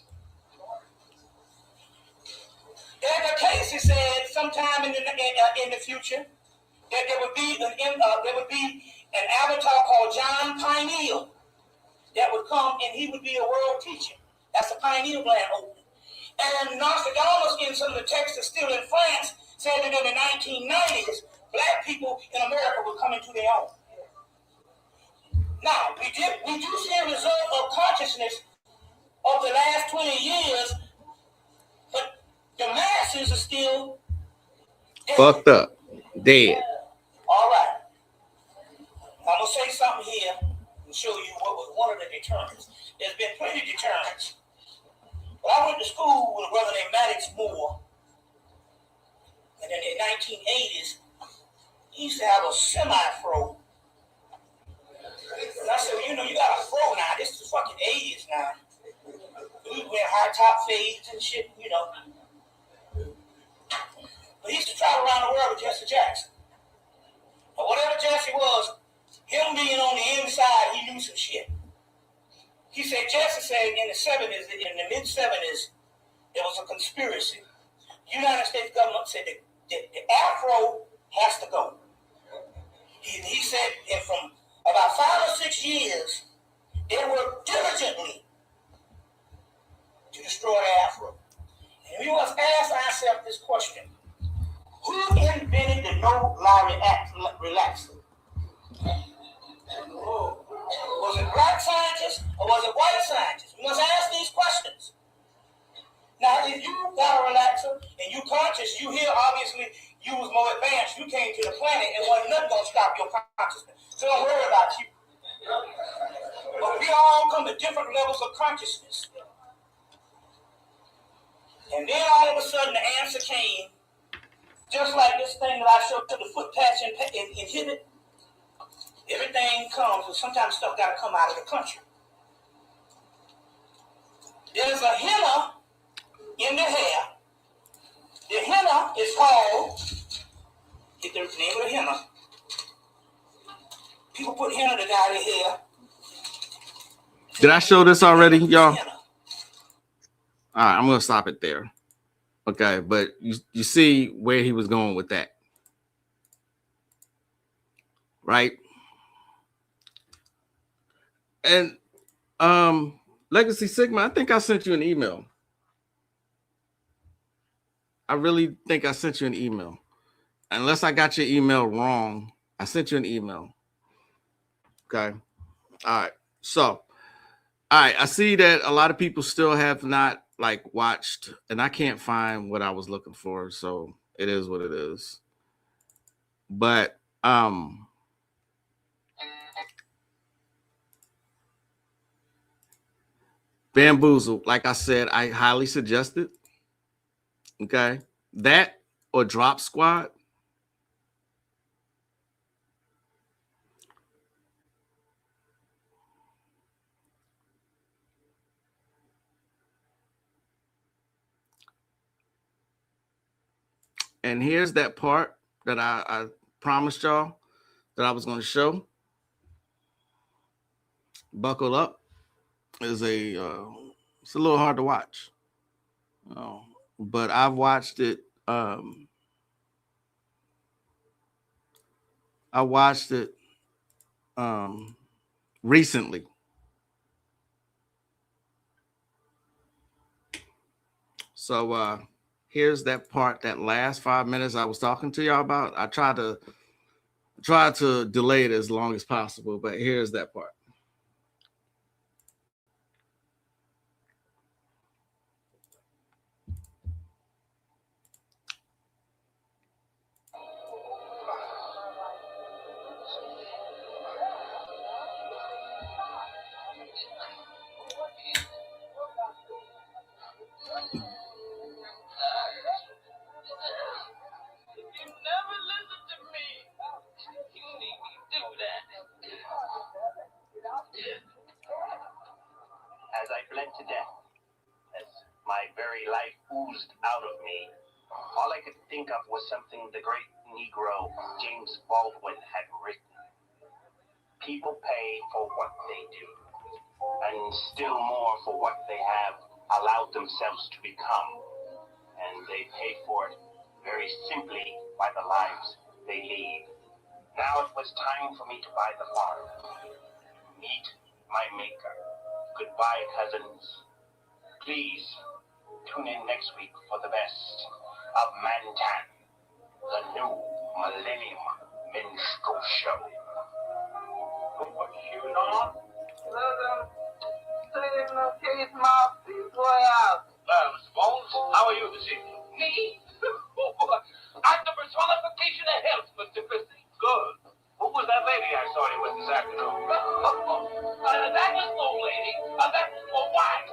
Edgar Casey said sometime in the future that there would be an avatar called John Pineal that would come and he would be a world teacher. That's a pineal gland opening. And Nostradamus, in some of the texts still in France, said that in the 1990s, black people in America were coming to their own. Now, we do see a result of consciousness of the last 20 years, but the masses are still dead. Fucked up. Dead. All right. I'm going to say something here and show you what was one of the deterrents. There's been plenty of deterrents Well, I went to school with a brother named Magick Moore, and in the 1980s, he used to have a semi-fro. And I said, well, you know, you got a fro now. This is the fucking 80s now. We wear high top fades and shit, you know. But he used to travel around the world with Jesse Jackson. But whatever Jesse was, him being on the inside, he knew some shit. He said, Jesse said in the 70s, in the mid-70s, there was a conspiracy. The United States government said that the Afro has to go. He said that from about 5 or 6 years, they worked diligently to destroy the Afro. And we must ask ourselves this question. Who invented the no-lie relaxer? Was it black scientists or was it white scientists? We must ask these questions. Now, if you got a relaxer and you conscious, you here obviously you was more advanced. You came to the planet and wasn't nothing gonna stop your consciousness. So don't worry about you. But we all come to different levels of consciousness. And then all of a sudden the answer came, just like this thing that I showed to the foot patch and hit it. Everything comes, and sometimes stuff got to come out of the country. There's a henna in the hair. The henna is called, get the name of the henna. People put henna to dye their hair. Did I show this already, y'all? All right, I'm going to stop it there. Okay, but you see where he was going with that. Right? And Legacy Sigma, I think I sent you an email. I really think I sent you an email. Unless I got your email wrong, I sent you an email. Okay. All right. So, all right. I see that a lot of people still have not like watched, and I can't find what I was looking for. So it is what it is. But Bamboozle, like I said, I highly suggest it. Okay. That or Drop Squad. And here's that part that I promised y'all that I was going to show. Buckle up. It's a little hard to watch. But I've watched it. I watched it recently. So here's that part, that last 5 minutes I was talking to y'all about. I tried to delay it as long as possible, but here's that part. As I bled to death, as my very life oozed out of me, all I could think of was something the great Negro James Baldwin had written. People pay for what they do, and still more for what they have allowed themselves to become. And they pay for it very simply by the lives they lead. Now it was time for me to buy the farm, meet my maker. Goodbye, cousins. Please tune in next week for the best of Mantan, the new Millennium Minstrel Show. What you know? Mr. Bones, how are you this evening? Me? I'm the personification of health, Mr. Christie. Good. Who was that lady I saw you with this afternoon? That was no lady. That was my wife.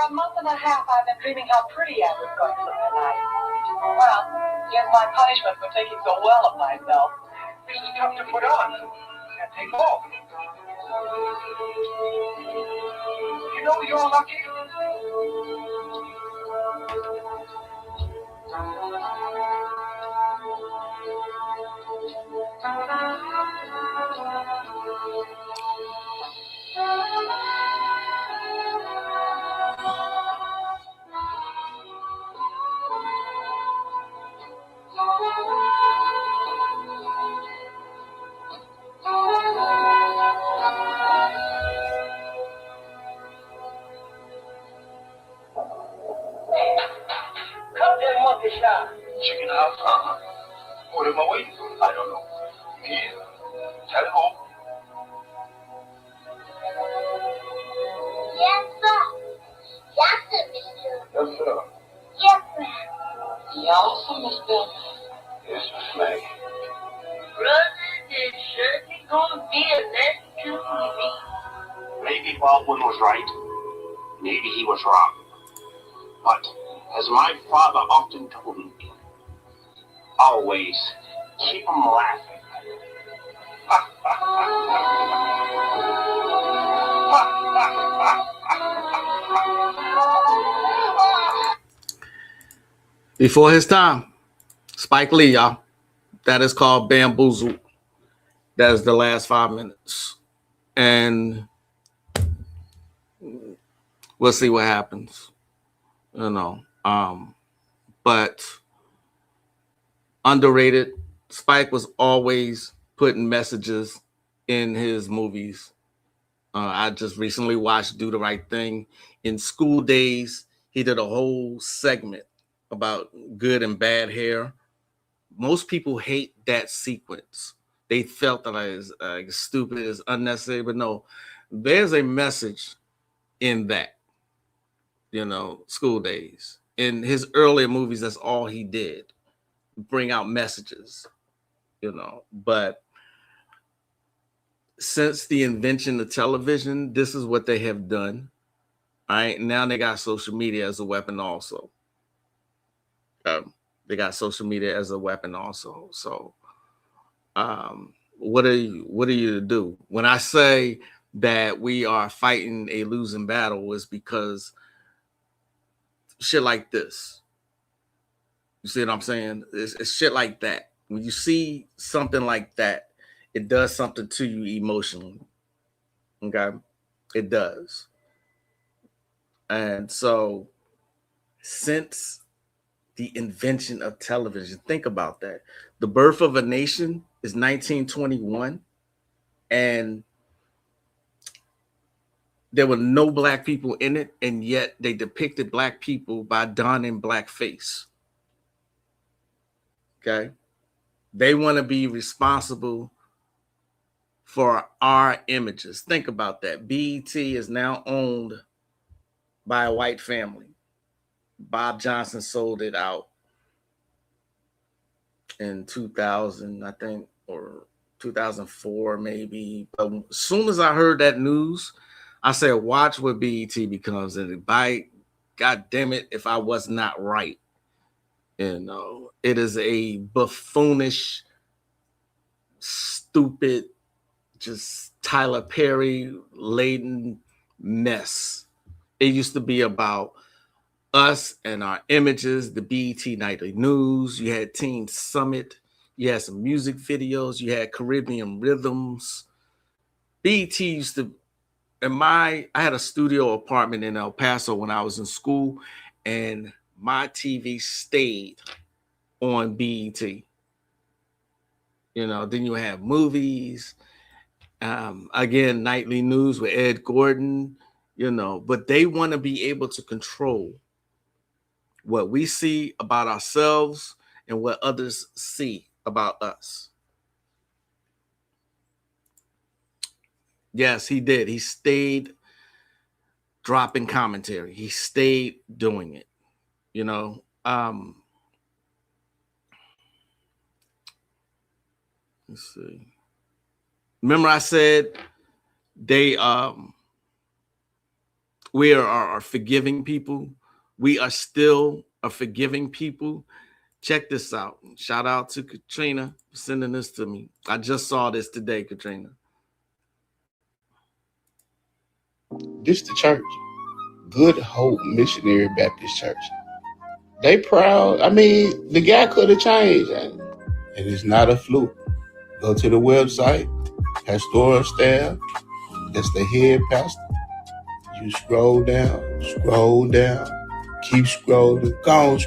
a month and a half, I've been dreaming how pretty I was going to look tonight. Well, here's my punishment for taking so well of myself. This is tough to put on. Can't take off. You know you're lucky. Cut that monkey shot. Chicken house? What am I waiting for? I don't know. Here. Tell home. Yes, sir. Yes, sir, Mr. Yes, sir. Yes, sir. Yes, Miss Bill. Yes, Miss May. Brother, there's certainly going to be a lesson to me. Maybe Baldwin was right. Maybe he was wrong. But as my father often told me, always keep him laughing. Before his time, Spike Lee, y'all. That is called Bamboozled. That is the last 5 minutes. And we'll see what happens. You know. But underrated. Spike was always putting messages in his movies. I just recently watched Do the Right Thing. In School Days, he did a whole segment about good and bad hair. Most people hate that sequence. They felt that it was stupid, it's unnecessary, but no, there's a message in that. You know, School Days. In his earlier movies, that's all he did. Bring out messages, you know. But since the invention of television, this is what they have done. All right. Now they got social media as a weapon also. They got social media as a weapon also. So what are you to do? When I say that we are fighting a losing battle, is because shit like this. You see what I'm saying? It's shit like that. When you see something like that, it does something to you emotionally. Okay? It does. And so since the invention of television, think about that. The Birth of a Nation is 1921, and there were no black people in it, and yet they depicted black people by donning blackface. Okay? They want to be responsible for our images. Think about that. BET is now owned by a white family. Bob Johnson sold it out in 2000, I think, or 2004 maybe. But as soon as I heard that news, I said, watch what BET becomes. And by God damn it, if I was not right. You know, it is a buffoonish, stupid, just Tyler Perry laden mess. It used to be about us and our images, the BET Nightly News. You had Teen Summit. You had some music videos. You had Caribbean Rhythms. BET used to, I had a studio apartment in El Paso when I was in school, and my TV stayed on BET. You know, then you have movies. Again, Nightly News with Ed Gordon, you know, but they want to be able to control what we see about ourselves and what others see about us. Yes, he did. He stayed dropping commentary. He stayed doing it, you know. Let's see. Remember I said they We are forgiving people. We are still a forgiving people. Check this out. Shout out to Katrina for sending this to me. I just saw this today, Katrina. This the church. Good Hope Missionary Baptist Church. They proud. I mean, the guy could have changed. And it's not a fluke. Go to the website, pastoral staff. That's the head pastor. You scroll down, keep scrolling. Go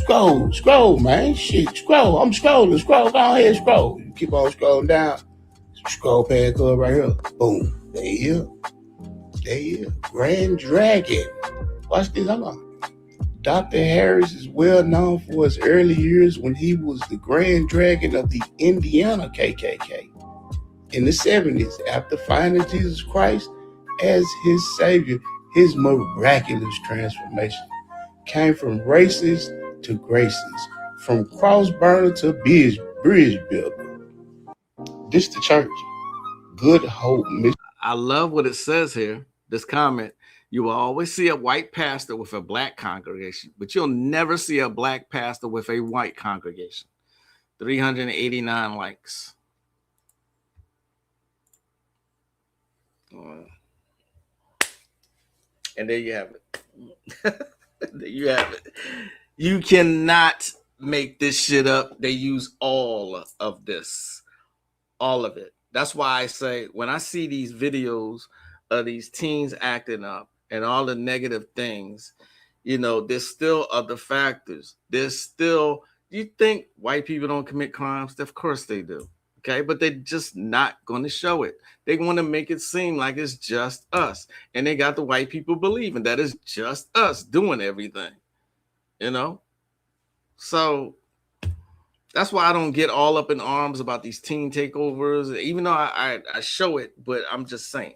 on, scroll, man. Shit, scroll. I'm scrolling. Go ahead, scroll. You keep on scrolling down. Scroll past club right here. Boom. There you go. Grand Dragon. Watch this. Hold on. Dr. Harris is well known for his early years when he was the Grand Dragon of the Indiana KKK. In the 70s, after finding Jesus Christ as his savior, his miraculous transformation came from races to graces, from cross burner to bridge builder. This the church. Good Hope Mission. I love what it says here. This comment. You will always see a white pastor with a black congregation, but you'll never see a black pastor with a white congregation. 389 likes. And there you have it. There you have it. You cannot make this shit up. They use all of this. All of it. That's why I say when I see these videos of these teens acting up and all the negative things, you know, there's still other factors. There's still, you think white people don't commit crimes? Of course they do. Okay, but they're just not going to show it. They want to make it seem like it's just us. And they got the white people believing that it's just us doing everything, you know? So that's why I don't get all up in arms about these teen takeovers, even though I show it, but I'm just saying.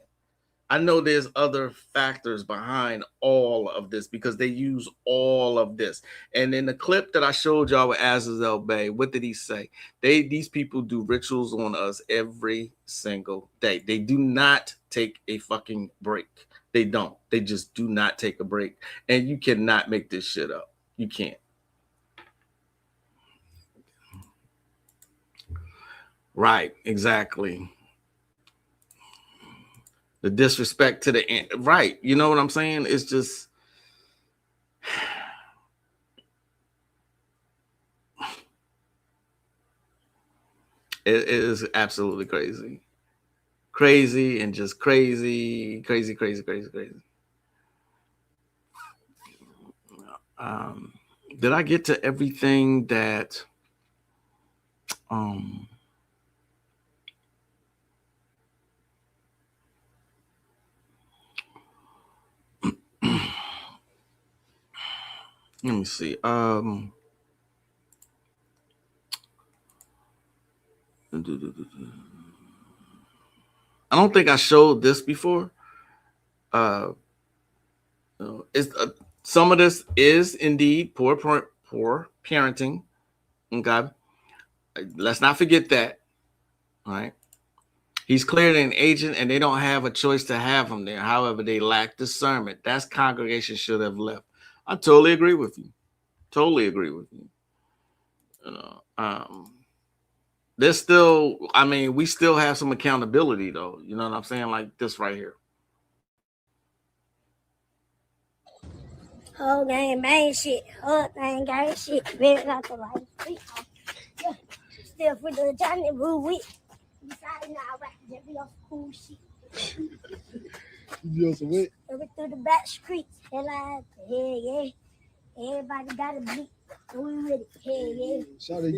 I know there's other factors behind all of this because they use all of this. And in the clip that I showed y'all with Azazel Bay, what did he say? These people do rituals on us every single day. They do not take a fucking break. They don't. They just do not take a break. And you cannot make this shit up. You can't. Right, exactly. The disrespect to the end. Right. You know what I'm saying? It's just it is absolutely crazy. Crazy and just crazy. Did I get to everything that let me see. I don't think I showed this before. It's some of this is indeed poor parenting. Okay, let's not forget that. All right. He's clearly an agent, and they don't have a choice to have him there. However, they lack discernment. That's congregation should have left. I totally agree with you. Totally agree with you. You know, there's still, I mean, we still have some accountability, though. You know what I'm saying? Like this right here. Whole gang bang shit. Whole thing gang shit. Very not the life. Yeah. Still for the Johnny Boo with. Besides now, I just be on cool shit. You also went? Every through the back streets. Hell, yeah. Everybody got a beat. We with it. Yeah. Shout out,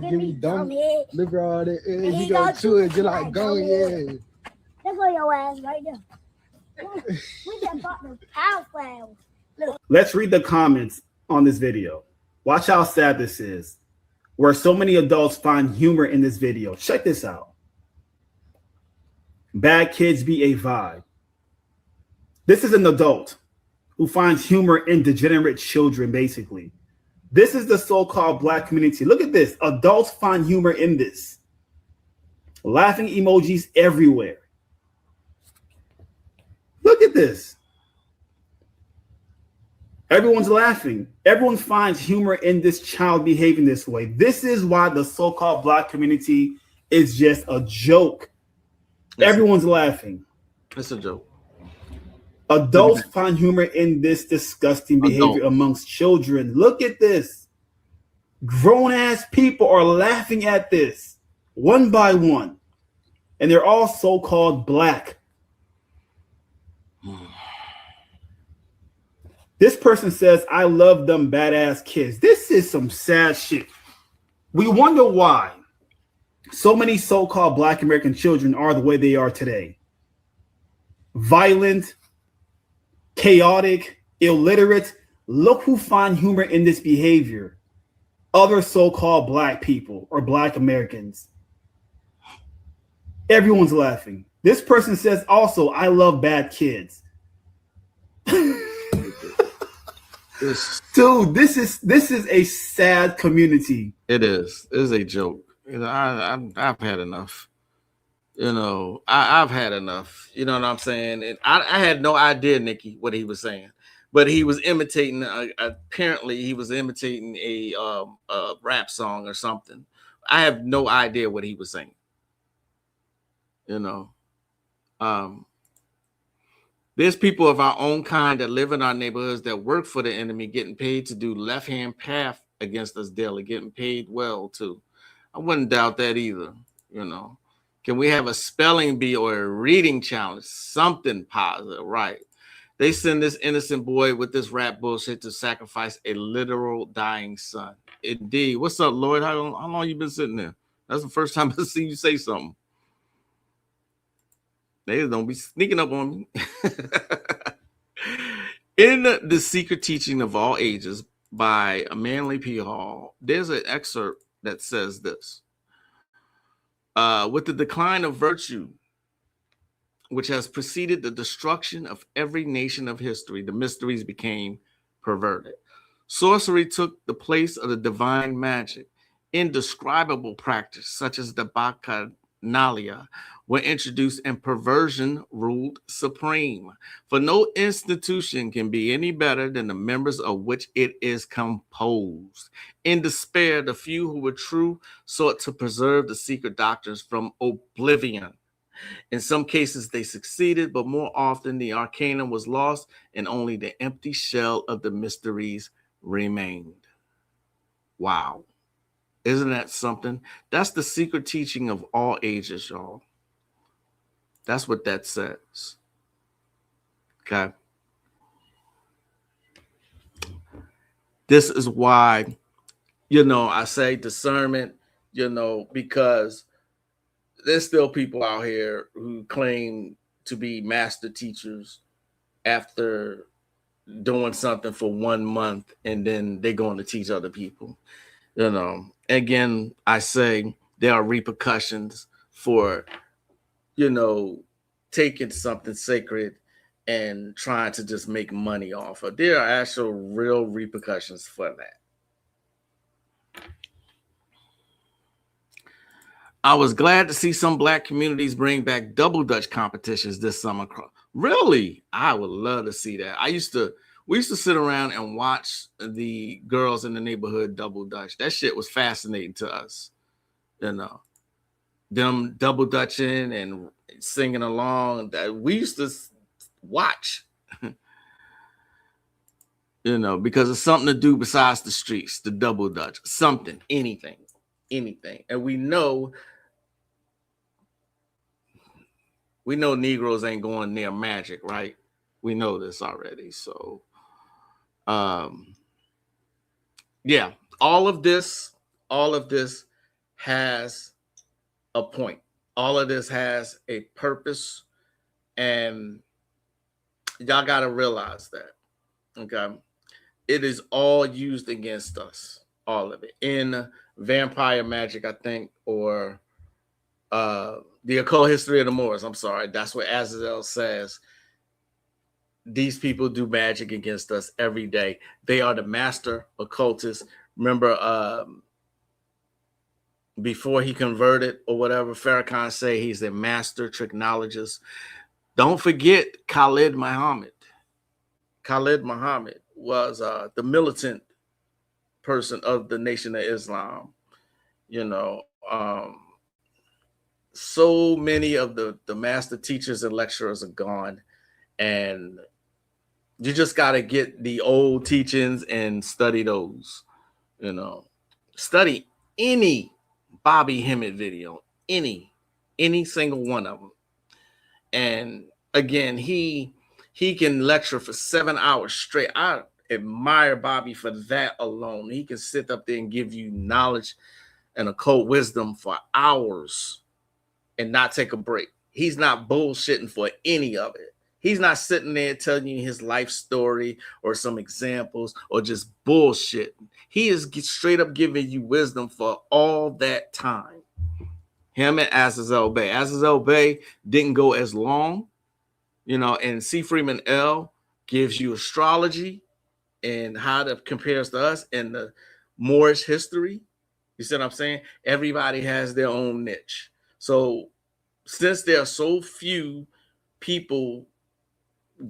give me dumb. Look at all that. He go to it, just like go, yeah. There go your ass right there. We just bought the power flowers. Look. Let's read the comments on this video. Watch how sad this is. Where so many adults find humor in this video. Check this out. Bad kids be a vibe. This is an adult who finds humor in degenerate children, basically. This is the so-called black community. Look at this. Adults find humor in this. Laughing emojis everywhere. at this. Everyone's laughing. Everyone finds humor in this child behaving this way. This is why the so-called black community is just a joke. Everyone's laughing. It's a joke. Adults find humor in this disgusting behavior amongst children. Look at this. Grown-ass people are laughing at this one by one. And they're all so-called black. This person says, I love them badass kids. This is some sad shit. We wonder why so many so-called black American children are the way they are today. Violent, chaotic, illiterate. Look who find humor in this behavior. Other so-called black people or black Americans. Everyone's laughing. This person says also, I love bad kids. Dude, this is a sad community. It is. It is a joke. You know, I've had enough. You know, I've had enough. You know what I'm saying? And I had no idea, Nikki, what he was saying, but he was imitating. Apparently, he was imitating a rap song or something. I have no idea what he was saying. You know, there's people of our own kind that live in our neighborhoods that work for the enemy, getting paid to do left-hand path against us daily, getting paid well too. I wouldn't doubt that either. You know, can we have a spelling bee or a reading challenge? Something positive, right? They send this innocent boy with this rap bullshit to sacrifice a literal dying son. Indeed. What's up, Lloyd? How long you been sitting there? That's the first time I've seen you say something. They don't be sneaking up on me. In The Secret Teaching of All Ages by Manly P. Hall, there's an excerpt that says this. With the decline of virtue, which has preceded the destruction of every nation of history, the mysteries became perverted. Sorcery took the place of the divine magic. Indescribable practice, such as the Bacchanalia, were introduced and perversion ruled supreme. For no institution can be any better than the members of which it is composed. In despair, the few who were true sought to preserve the secret doctrines from oblivion. In some cases, they succeeded, but more often the arcanum was lost and only the empty shell of the mysteries remained. Wow. Isn't that something? That's the secret teaching of all ages, y'all. That's what that says. Okay. This is why, you know, I say discernment, you know, because there's still people out here who claim to be master teachers after doing something for 1 month and then they're going to teach other people. You know, again, I say there are repercussions for, you know, taking something sacred and trying to just make money off of. There are actual real repercussions for that. I was glad to see some black communities bring back double dutch competitions this summer. Really? I would love to see that. We used to sit around and watch the girls in the neighborhood double dutch. That shit was fascinating to us. You know, them double dutching and singing along. That we used to watch. You know, because it's something to do besides the streets, the double dutch, something, anything. And we know Negroes ain't going near Magick, right? We know this already. So, yeah, all of this has a point. All of this has a purpose, and y'all got to realize that. Okay, it is all used against us, all of it. In Vampire Magic, I think, or The Occult History of the Moors. I'm sorry, that's what Azazel says. These people do magic against us every day. They are the master occultists. Remember, before he converted or whatever, Farrakhan say he's a master tricknologist. Don't forget Khalid Muhammad. Khalid Muhammad was the militant person of the Nation of Islam. You know, so many of the master teachers and lecturers are gone, and you just got to get the old teachings and study those. You know, study any Bobby Hemmett video, any single one of them. And again, he can lecture for 7 hours straight. I admire Bobby for that alone. He can sit up there and give you knowledge and occult wisdom for hours and not take a break. He's not bullshitting for any of it. He's not sitting there telling you his life story or some examples or just bullshitting. He is straight up giving you wisdom for all that time. Him and Azazel Bay. Azazel Bay didn't go as long, you know, and C. Freeman L gives you astrology and how it compares to us and the Moorish history. You see what I'm saying? Everybody has their own niche. So since there are so few people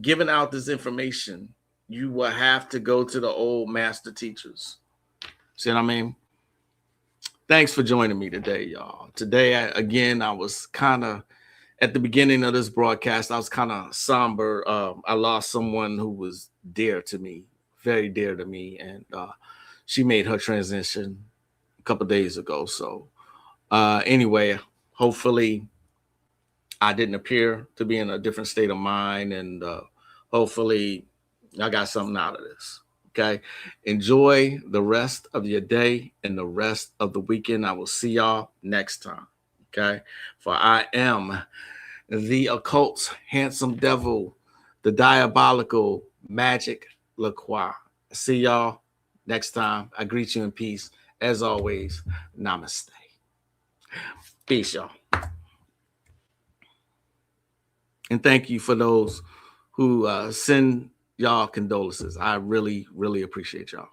giving out this information, you will have to go to the old master teachers. See what I mean? Thanks for joining me today, y'all. Today, I was kind of, at the beginning of this broadcast, I was kind of somber. I lost someone who was dear to me, very dear to me, and she made her transition a couple days ago. So anyway, hopefully I didn't appear to be in a different state of mind, and hopefully I got something out of this. Okay. Enjoy the rest of your day and the rest of the weekend. I will see y'all next time. Okay. For I am the occult's handsome devil, the diabolical Magick LaCroix. See y'all next time. I greet you in peace. As always, namaste. Peace, y'all. And thank you for those who send y'all condolences. I really, really appreciate y'all.